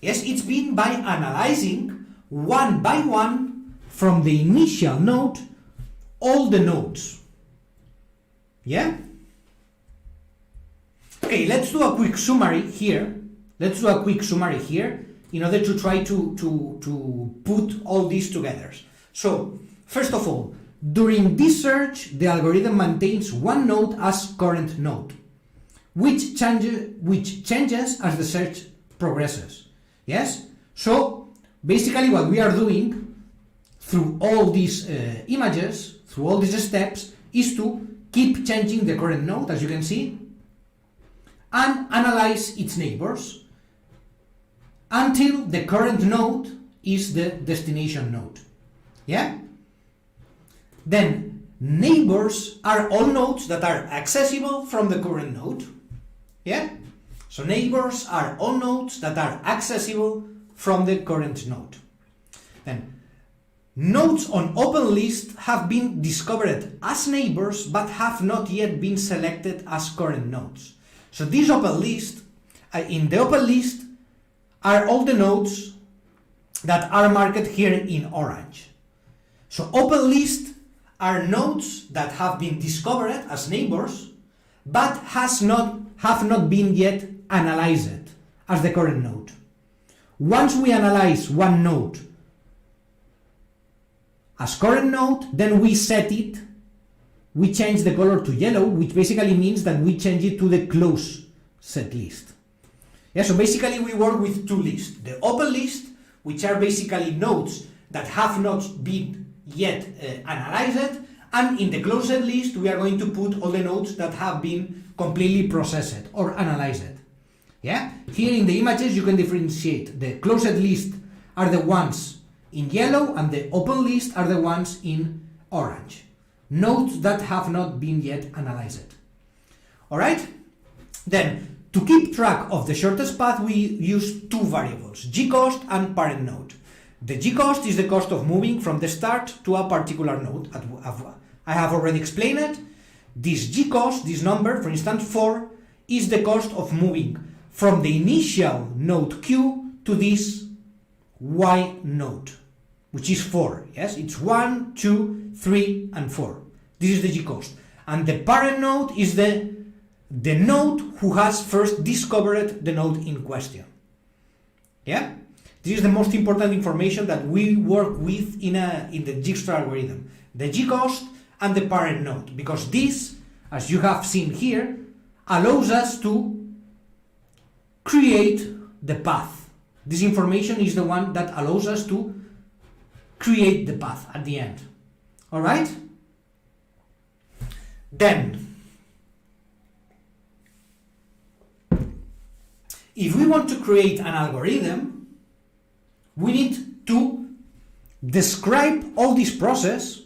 Yes, it's been by analyzing one by one from the initial node all the nodes. Yeah? Okay, let's do a quick summary here. In order to try to put all this together. So, first of all, during this search, the algorithm maintains one node as current node, which changes as the search progresses. Yes? So, basically what we are doing through all these images, through all these steps, is to keep changing the current node, as you can see, and analyze its neighbors until the current node is the destination node. Yeah? Then neighbors are all nodes that are accessible from the current node. Yeah? So neighbors are all nodes that are accessible from the current node. Then nodes on open list have been discovered as neighbors but have not yet been selected as current nodes. So this open list, in the open list are all the nodes that are marked here in orange. So open list are nodes that have been discovered as neighbors but have not been yet analyzed as the current node. Once we analyze one node as current node, then we set it, we change the color to yellow, which basically means that we change it to the close set list. Yeah, so basically we work with two lists. The open list, which are basically nodes that have not been yet analyzed, and in the closed list we are going to put all the nodes that have been completely processed or analyzed. Yeah? Here in the images you can differentiate. The closed list are the ones in yellow and the open list are the ones in orange. Nodes that have not been yet analyzed. Alright? Then, to keep track of the shortest path, we use two variables, gcost and parent node. The gcost is the cost of moving from the start to a particular node. I have already explained it. This gcost, this number, for instance 4, is the cost of moving from the initial node Q to this Y node, which is 4. Yes, it's 1, 2, 3, and 4. This is the gcost. And the parent node is the node who has first discovered the node in question. Yeah? This is the most important information that we work with in the Dijkstra algorithm. The gcost and the parent node, because this, as you have seen here, allows us to create the path. This information is the one that allows us to create the path at the end. Alright? Then, if we want to create an algorithm, we need to describe all this process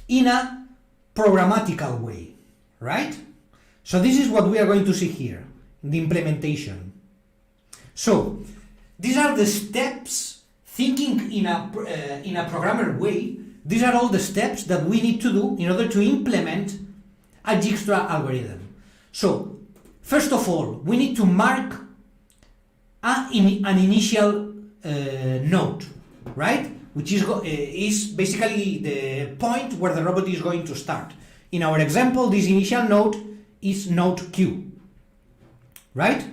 in a programmatical way, right? So this is what we are going to see here, in the implementation. So, these are the steps, thinking in a programmer way. These are all the steps that we need to do in order to implement a Dijkstra algorithm. So, first of all, we need to mark an initial node, right? Which is basically the point where the robot is going to start. In our example, this initial node is node Q, right?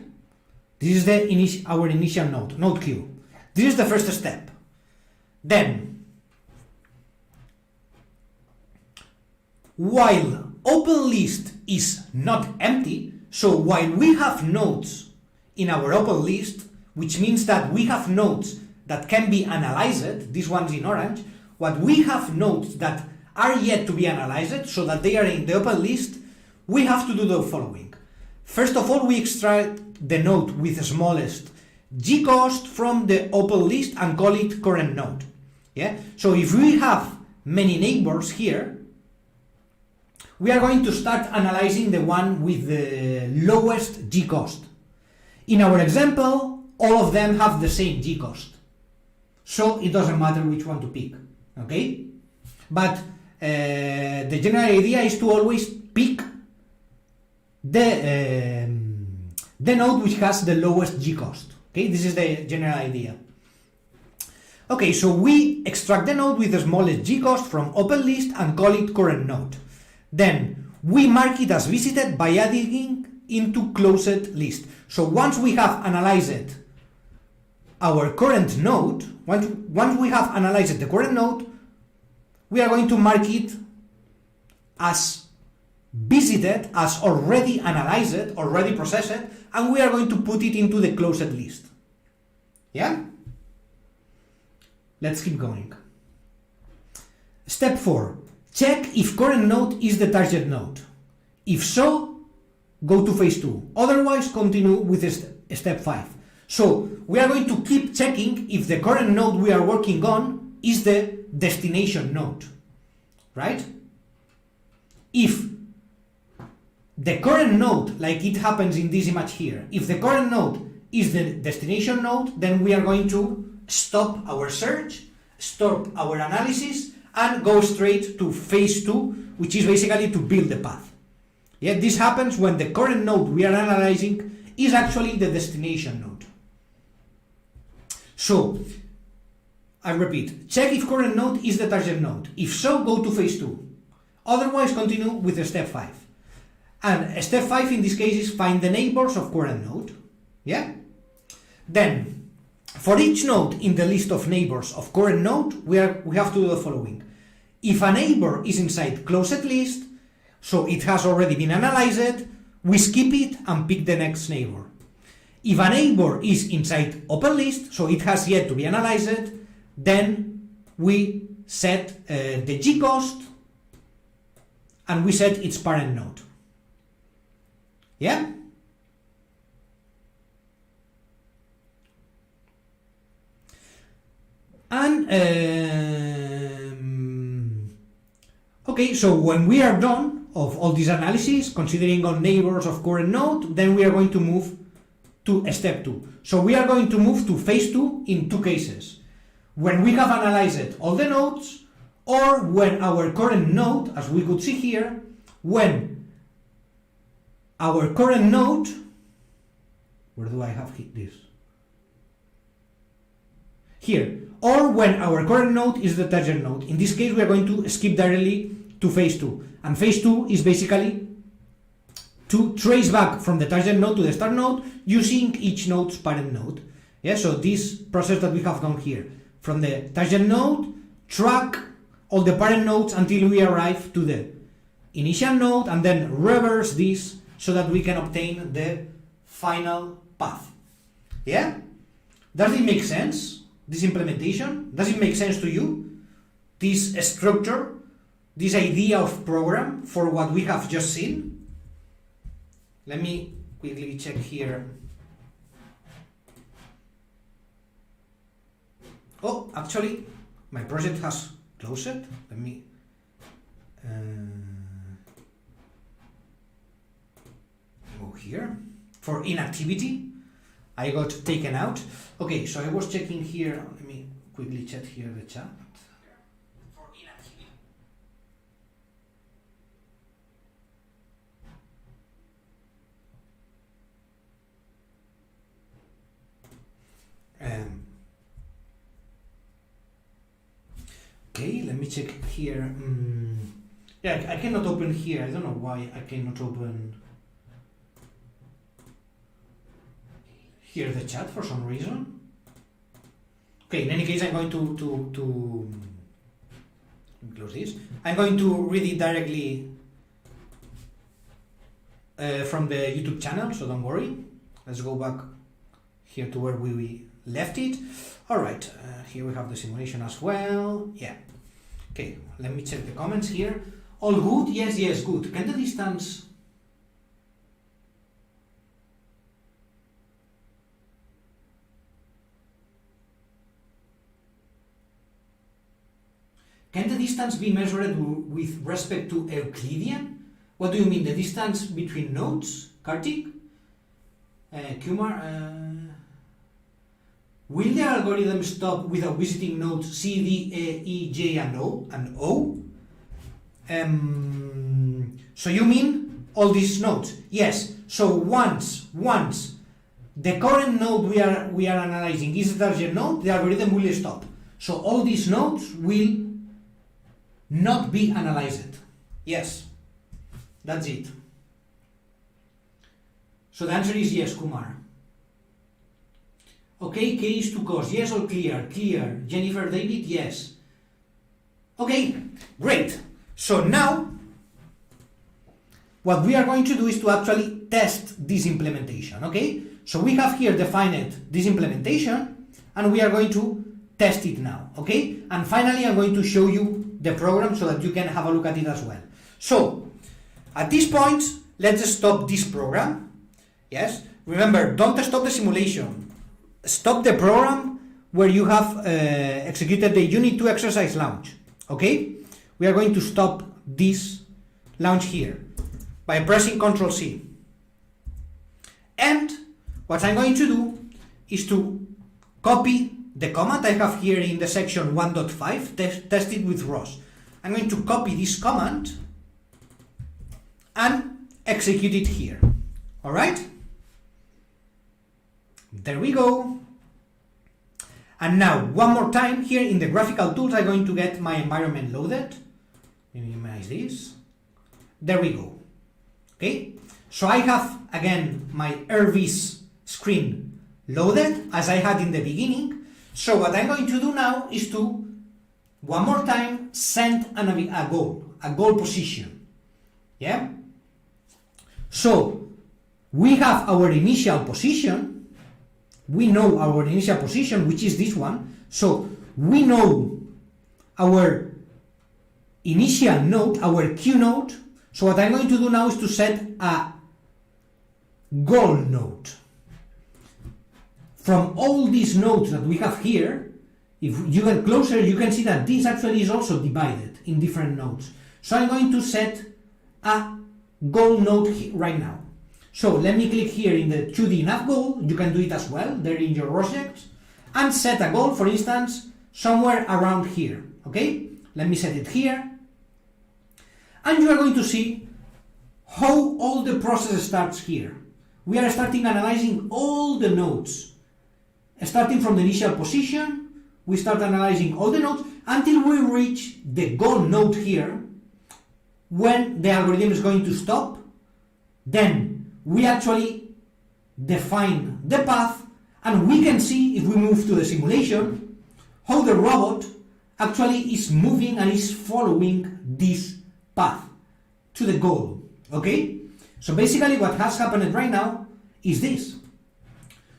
This is our initial node, node Q. This is the first step. Then, while open list is not empty, so while we have nodes in our open list, which means that we have nodes that can be analyzed, these ones in orange, what we have nodes that are yet to be analyzed, so that they are in the open list, we have to do the following. First of all, we extract the node with the smallest gcost from the open list and call it current node. Yeah. So if we have many neighbors here, we are going to start analyzing the one with the lowest gcost. In our example, all of them have the same gcost, so it doesn't matter which one to pick. Okay, but the general idea is to always pick the node which has the lowest gcost. Okay, this is the general idea. Okay, so we extract the node with the smallest gcost from open list and call it current node. Then we mark it as visited by adding into closed list. So once we have analyzed our current node, once we have analyzed the current node, we are going to mark it as visited, as already analyzed, already processed, and we are going to put it into the closed list. Yeah? Let's keep going. Step 4. check if current node is the target node. If so, go to phase 2. Otherwise, continue with step 5. So we are going to keep checking if the current node we are working on is the destination node, right? If the current node, like it happens in this image here, if the current node is the destination node, then we are going to stop our search, stop our analysis, and go straight to phase 2, which is basically to build the path. Yeah, this happens when the current node we are analyzing is actually the destination node. So, I repeat, check if current node is the target node. If so, go to phase 2. Otherwise, continue with the step 5. And step 5 in this case is find the neighbors of current node. Yeah? Then, for each node in the list of neighbors of current node, we have to do the following. If a neighbor is inside closed list, so it has already been analyzed, we skip it and pick the next neighbor. If a neighbor is inside open list, so it has yet to be analyzed, then we set the G cost and we set its parent node. Yeah? And okay, so when we are done of all this analysis, considering all neighbors of current node, then we are going to move to step 2. So we are going to move to phase 2 in 2 cases. When we have analyzed all the nodes, or when our current node, as we could see here, when our current node, where do I have this? Here, or when our current node is the target node. In this case, we are going to skip directly to phase 2. And phase 2 is basically to trace back from the target node to the start node using each node's parent node. Yeah, so this process that we have done here, from the target node, track all the parent nodes until we arrive to the initial node, and then reverse this so that we can obtain the final path. Yeah? Does it make sense, this implementation? Does it make sense to you, this structure, this idea of program for what we have just seen? Let me quickly check here. Oh, actually, my project has closed. Let me go here. For inactivity, I got taken out. Okay, so I was checking here. Let me quickly check here the chat. For inactivity. Okay, let me check here. Yeah, I cannot open here. I don't know why I cannot open here the chat for some reason. Okay, in any case, I'm going to close this. I'm going to read it directly from the YouTube channel, so don't worry. Let's go back here to where we left it. All right, here we have the simulation as well. Yeah. Okay, let me check the comments here. All good? Yes, yes, good. Can the distance... Can the distance be measured with respect to Euclidean? What do you mean, the distance between nodes, Kartik? Kumar? Will the algorithm stop without visiting nodes C, D, E, E, J, and O? So you mean all these nodes? Yes. So once the current node we are analyzing is the target node, the algorithm will stop. So all these nodes will not be analyzed. Yes, that's it. So the answer is yes, Kumar. Okay, K is 2 cos. Yes, all clear. Clear. Jennifer, David, yes. Okay, great. So now, what we are going to do is to actually test this implementation, okay? So we have here defined this implementation, and we are going to test it now, okay? And finally, I'm going to show you the program so that you can have a look at it as well. So, at this point, let's stop this program. Yes, remember, don't stop the simulation. Stop the program where you have executed the Unit 2 exercise launch. Okay? We are going to stop this launch here by pressing Ctrl C. And what I'm going to do is to copy the command I have here in the section 1.5, test it with ROS. I'm going to copy this command and execute it here. Alright? There we go. And now, one more time, here in the graphical tools, I'm going to get my environment loaded. Minimize this. There we go. Okay? So I have, again, my RVS screen loaded, as I had in the beginning. So what I'm going to do now is to, one more time, send a goal position. Yeah? So, we have our initial position. We know our initial position, which is this one. So we know our initial node, our Q node. So what I'm going to do now is to set a goal node. From all these nodes that we have here, if you get closer, you can see that this actually is also divided in different nodes. So I'm going to set a goal node right now. So let me click here in the 2D nav goal. You can do it as well, there in your rosject, and set a goal, for instance, somewhere around here. Okay? Let me set it here. And you are going to see how all the process starts here. We are starting analyzing all the nodes. Starting from the initial position, we start analyzing all the nodes until we reach the goal node here. When the algorithm is going to stop, then we actually define the path, and we can see, if we move to the simulation, how the robot actually is moving and is following this path to the goal. Okay? So basically what has happened right now is this.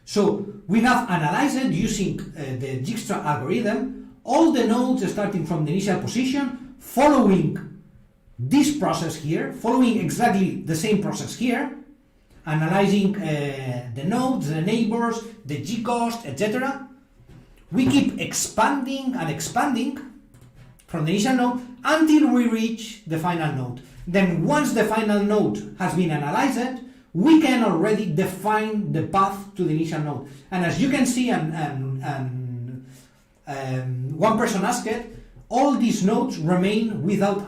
So we have analyzed it using the Dijkstra algorithm, all the nodes starting from the initial position, following this process here, following exactly the same process here, analyzing the nodes, the neighbors, the G-cost, etc. We keep expanding and expanding from the initial node until we reach the final node. Then once the final node has been analyzed, we can already define the path to the initial node. And as you can see, one person asked it, all these nodes remain without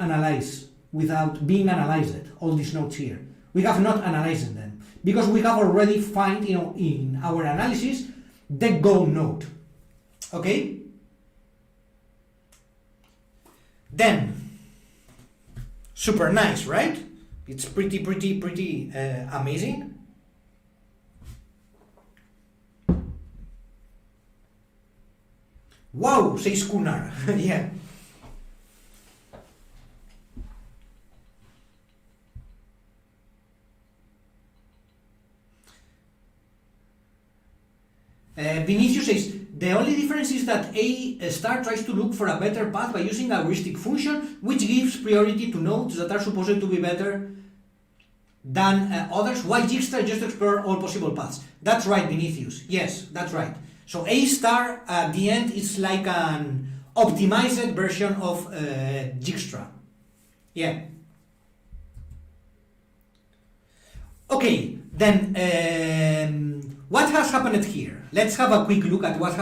being analyzed, all these nodes here. We have not analyzed them, because we have already found, in our analysis, the goal node. Okay? Then, super nice, right? It's pretty amazing. Wow, says Kunar. Yeah. Vinicius says, the only difference is that A star tries to look for a better path by using a heuristic function, which gives priority to nodes that are supposed to be better than others, while Dijkstra just explore all possible paths. That's right, Vinicius. Yes, that's right. So A star at the end is like an optimized version of Dijkstra. Yeah. Okay, then what has happened here? Let's have a quick look at what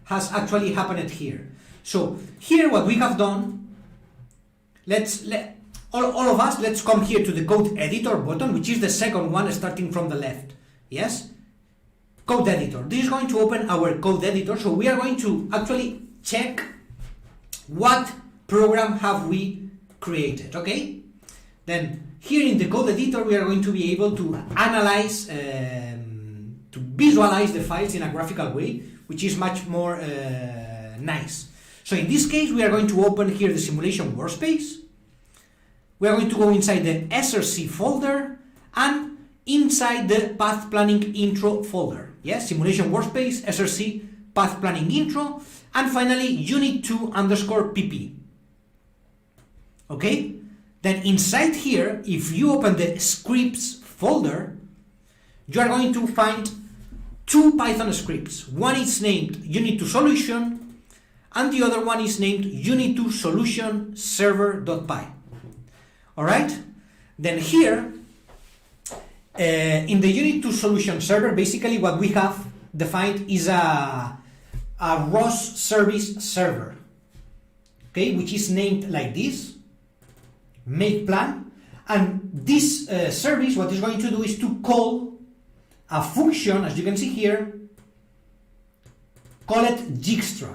has actually happened here. So here what we have done, all of us, let's come here to the code editor button, which is the second one starting from the left. Yes? Code editor. This is going to open our code editor, so we are going to actually check what program have we created, okay? Then here in the code editor we are going to be able to analyze, to visualize the files in a graphical way, which is much more nice. So in this case we are going to open here the simulation workspace. We are going to go inside the SRC folder and inside the path planning intro folder. Yes, simulation workspace, SRC, path planning intro, and finally unit2_pp. okay? Then inside here, if you open the scripts folder, you are going to find two Python scripts. One is named unit2solution, and the other one is named unit2solution server.py. Alright? Then here, in the unit2solution server, basically what we have defined is a ROS service server, okay, which is named like this, make plan, and this service, what it's going to do is to call a function, as you can see here, call it Dijkstra.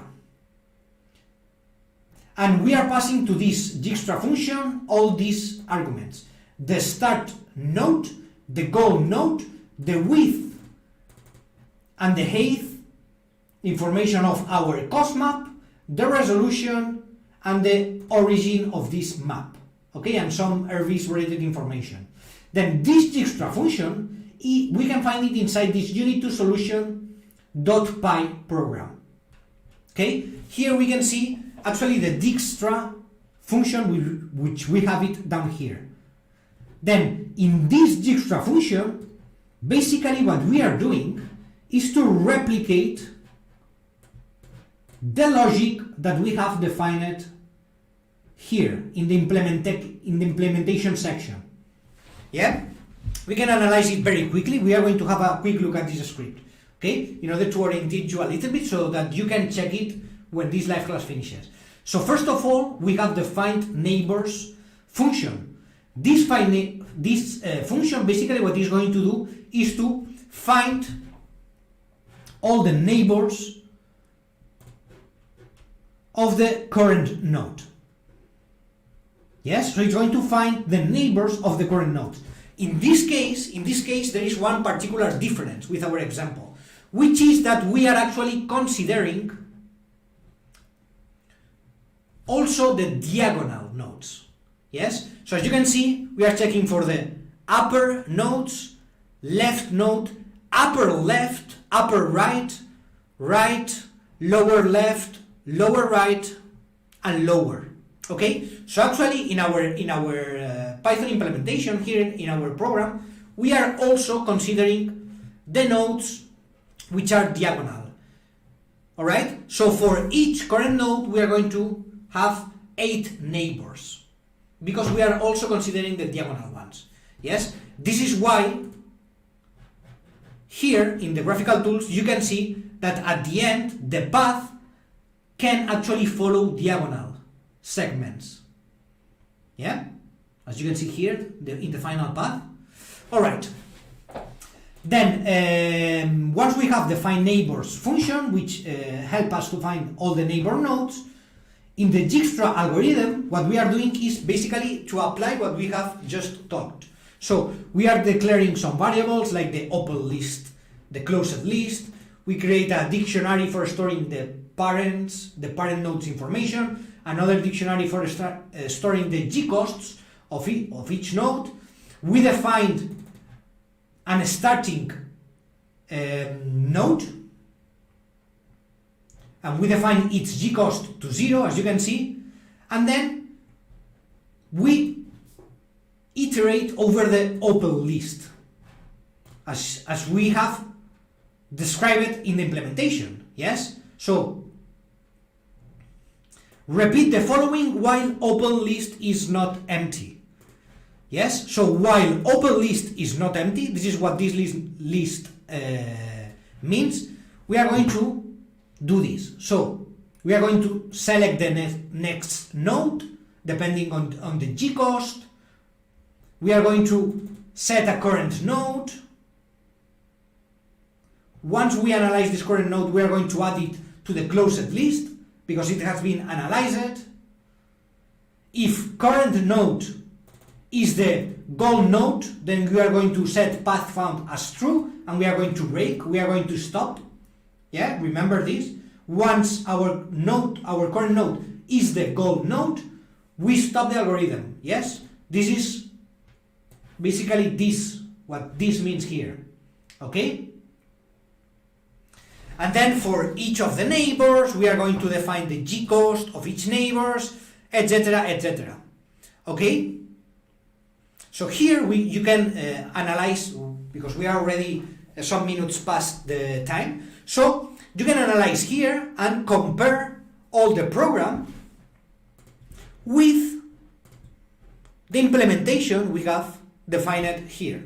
And we are passing to this Dijkstra function all these arguments: the start node, the goal node, the width and the height, information of our cost map, the resolution, and the origin of this map, okay, and some RVS related information. Then this Dijkstra function, we can find it inside this unit2solution.py program. Okay, here we can see actually the Dijkstra function, which we have it down here. Then in this Dijkstra function, basically what we are doing is to replicate the logic that we have defined here in the implementation section. Yeah, we can analyze it very quickly. We are going to have a quick look at this script, okay, in order to orientate you a little bit so that you can check it when this live class finishes. So first of all, we have the find neighbors function. This function basically what it's going to do is to find all the neighbors of the current node. Yes, so it's going to find the neighbors of the current node. In this case, there is one particular difference with our example, which is that we are actually considering also the diagonal nodes. Yes, so as you can see, we are checking for the upper nodes, left node, upper left, upper right, right, lower left, lower right, and lower. Okay, so actually in our Python implementation here in our program, we are also considering the nodes which are diagonal. All right, so for each current node we are going to have 8 neighbors, because we are also considering the diagonal ones. Yes, this is why here in the graphical tools you can see that at the end the path can actually follow diagonal segments. Yeah, as you can see here in the final path. All right, then once we have the find neighbors function, which help us to find all the neighbor nodes, in the Dijkstra algorithm, what we are doing is basically to apply what we have just talked. So we are declaring some variables like the open list, the closed list. We create a dictionary for storing the parent node's information, another dictionary for storing the g-costs of each node. We defined a starting node, and we define its g-cost to 0, as you can see, and then we iterate over the open list as we have described it in the implementation. Yes, so repeat the following while open list is not empty. Yes, so while open list is not empty, this is what this list means. We are going to do this. So we are going to select the next node depending on the g-cost. We are going to set a current node. Once we analyze this current node, we are going to add it to the closed list because it has been analyzed. If current node is the goal node, then we are going to set path found as true, and we are going to break, we are going to stop. Yeah, remember this. Once our current node is the goal node, we stop the algorithm. Yes, this is basically what this means here. Okay, and then for each of the neighbors we are going to define the g-cost of each neighbors, etc., etc. Okay? So here you can analyze, because we are already some minutes past the time, so you can analyze here and compare all the program with the implementation we have defined here.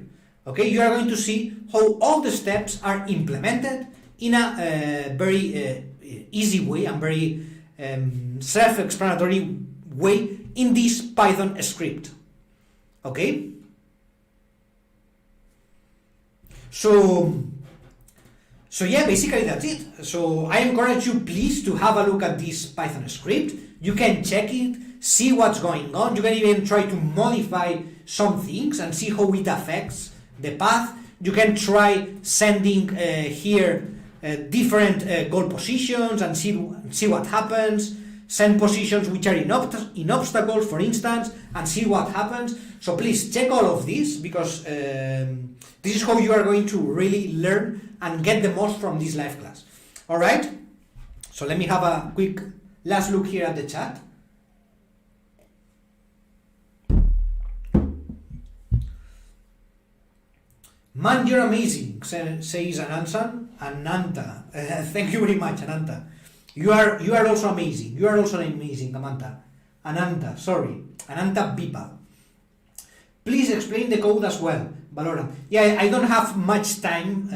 Okay, you are going to see how all the steps are implemented in a very easy way and very self-explanatory way in this Python script. Okay? So yeah, basically that's it. So I encourage you please to have a look at this Python script. You can check it, see what's going on. You can even try to modify some things and see how it affects the path. You can try sending here different goal positions and see what happens. Send positions which are in obstacles, for instance, and see what happens. So please check all of this, because this is how you are going to really learn and get the most from this live class. All right? So let me have a quick last look here at the chat. Man, you're amazing, says Ananta. Thank you very much, Ananta. You are also amazing. You are also amazing, Ananta, sorry. Ananta Bipa. Please explain the code as well, Valora. Yeah, I don't have much time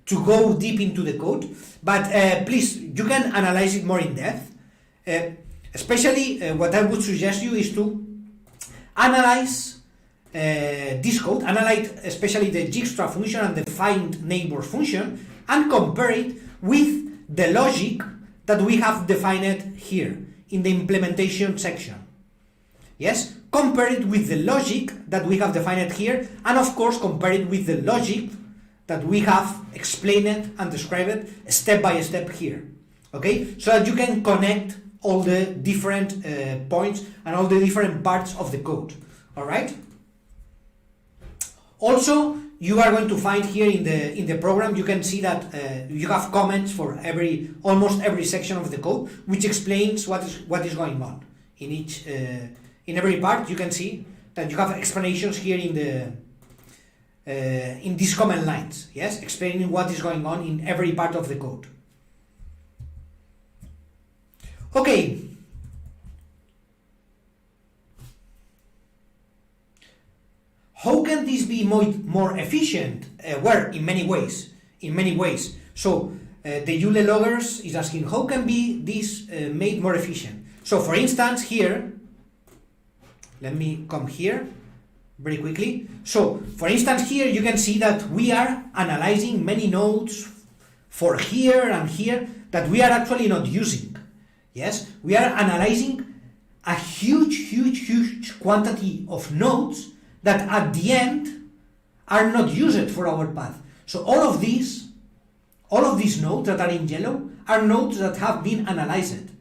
to go deep into the code, but please, you can analyze it more in depth. Especially, what I would suggest you is to analyze this code, analyze especially the Dijkstra function and the find neighbors function, and compare it with the logic that we have defined here in the implementation section. Yes, compare it with the logic that we have defined here, and of course compare it with the logic that we have explained and described step by step here. Okay, so that you can connect all the different points and all the different parts of the code. All right. Also, you are going to find here in the program, you can see that you have comments for almost every section of the code, which explains what is going on in each in every part. You can see that you have explanations here in these comment lines. Yes, explaining what is going on in every part of the code. Okay. How can this be more efficient? Well, in many ways. So the Yule loggers is asking, how can this made more efficient? So for instance, here, let me come here very quickly. So for instance, here you can see that we are analyzing many nodes for here and here that we are actually not using. Yes, we are analyzing a huge quantity of nodes that at the end are not used for our path. So all of these nodes that are in yellow are nodes that have been analyzed.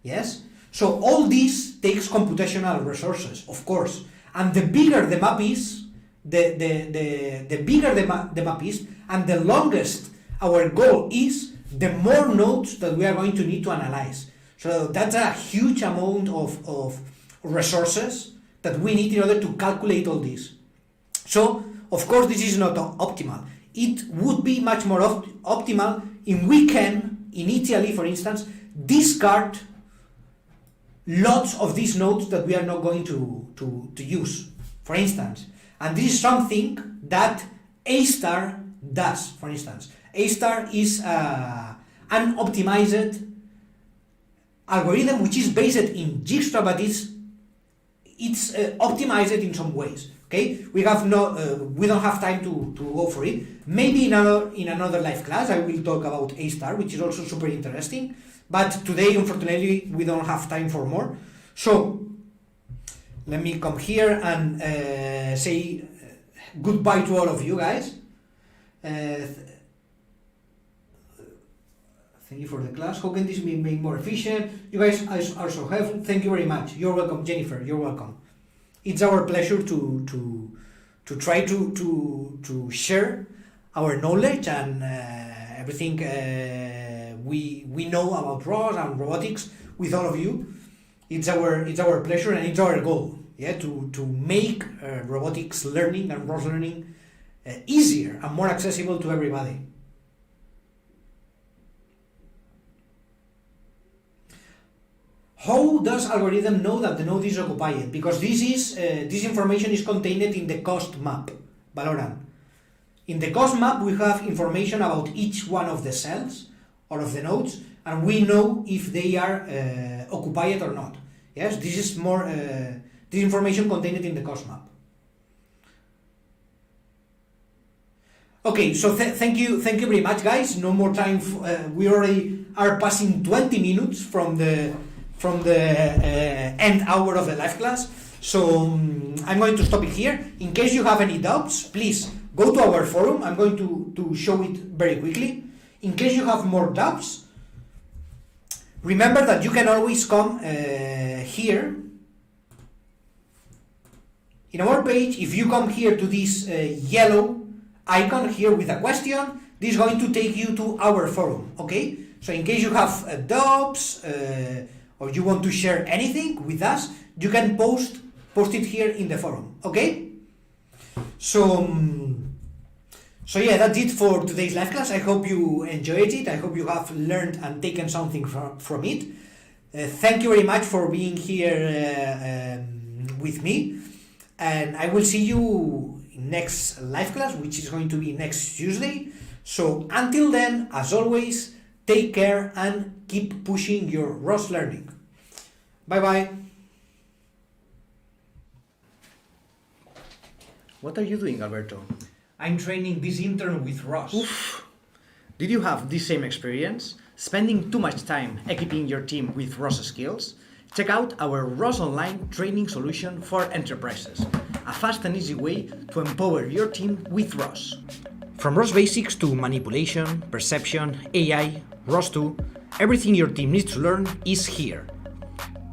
Yes? So all this takes computational resources, of course. And the bigger the map is, the bigger the map is, and the longest our goal is, the more nodes that we are going to need to analyze. So that's a huge amount of resources that we need in order to calculate all this. So, of course, this is not optimal. It would be much more optimal if we can, initially, for instance, discard lots of these nodes that we are not going to use, for instance. And this is something that A* does, for instance. A* is an optimized algorithm which is based in Dijkstra, but it's optimized in some ways. Okay, we don't have time to go for it. Maybe in another live class I will talk about A*, which is also super interesting. But today, unfortunately, we don't have time for more. So let me come here and say goodbye to all of you guys. Thank you for the class. How can this be made more efficient? You guys are so helpful. Thank you very much. You're welcome, Jennifer. You're welcome. It's our pleasure to try to share our knowledge and everything we know about ROS and robotics with all of you. it's our pleasure and it's our goal, yeah, to make robotics learning and ROS learning easier and more accessible to everybody. How does algorithm know that the node is occupied? Because this information is contained in the cost map, Valorant. In the cost map, we have information about each one of the cells or of the nodes, and we know if they are occupied or not. Yes, this is more this information contained in the cost map. Okay, so thank you very much, guys. No more time. We already are passing 20 minutes from the end hour of the live class. So I'm going to stop it here. In case you have any doubts, please go to our forum. I'm going to show it very quickly. In case you have more doubts, remember that you can always come here in our page. If you come here to this yellow icon here with a question, this is going to take you to our forum, okay? So in case you have doubts or you want to share anything with us, you can post it here in the forum, okay? So yeah, that's it for today's live class. I hope you enjoyed it. I hope you have learned and taken something from it. Thank you very much for being here with me, and I will see you in next live class, which is going to be next Tuesday. So until then, as always, take care and keep pushing your ROS learning. Bye bye. What are you doing, Alberto? I'm training this intern with ROS. Oof. Did you have the same experience? Spending too much time equipping your team with ROS skills? Check out our ROS Online training solution for enterprises, a fast and easy way to empower your team with ROS. From ROS basics to manipulation, perception, AI, ROS2, everything your team needs to learn is here.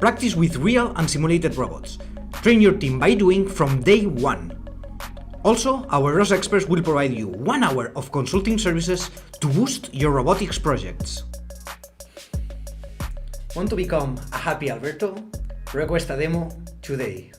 Practice with real and simulated robots. Train your team by doing from day one. Also, our ROS experts will provide you 1 hour of consulting services to boost your robotics projects. Want to become a happy Alberto? Request a demo today.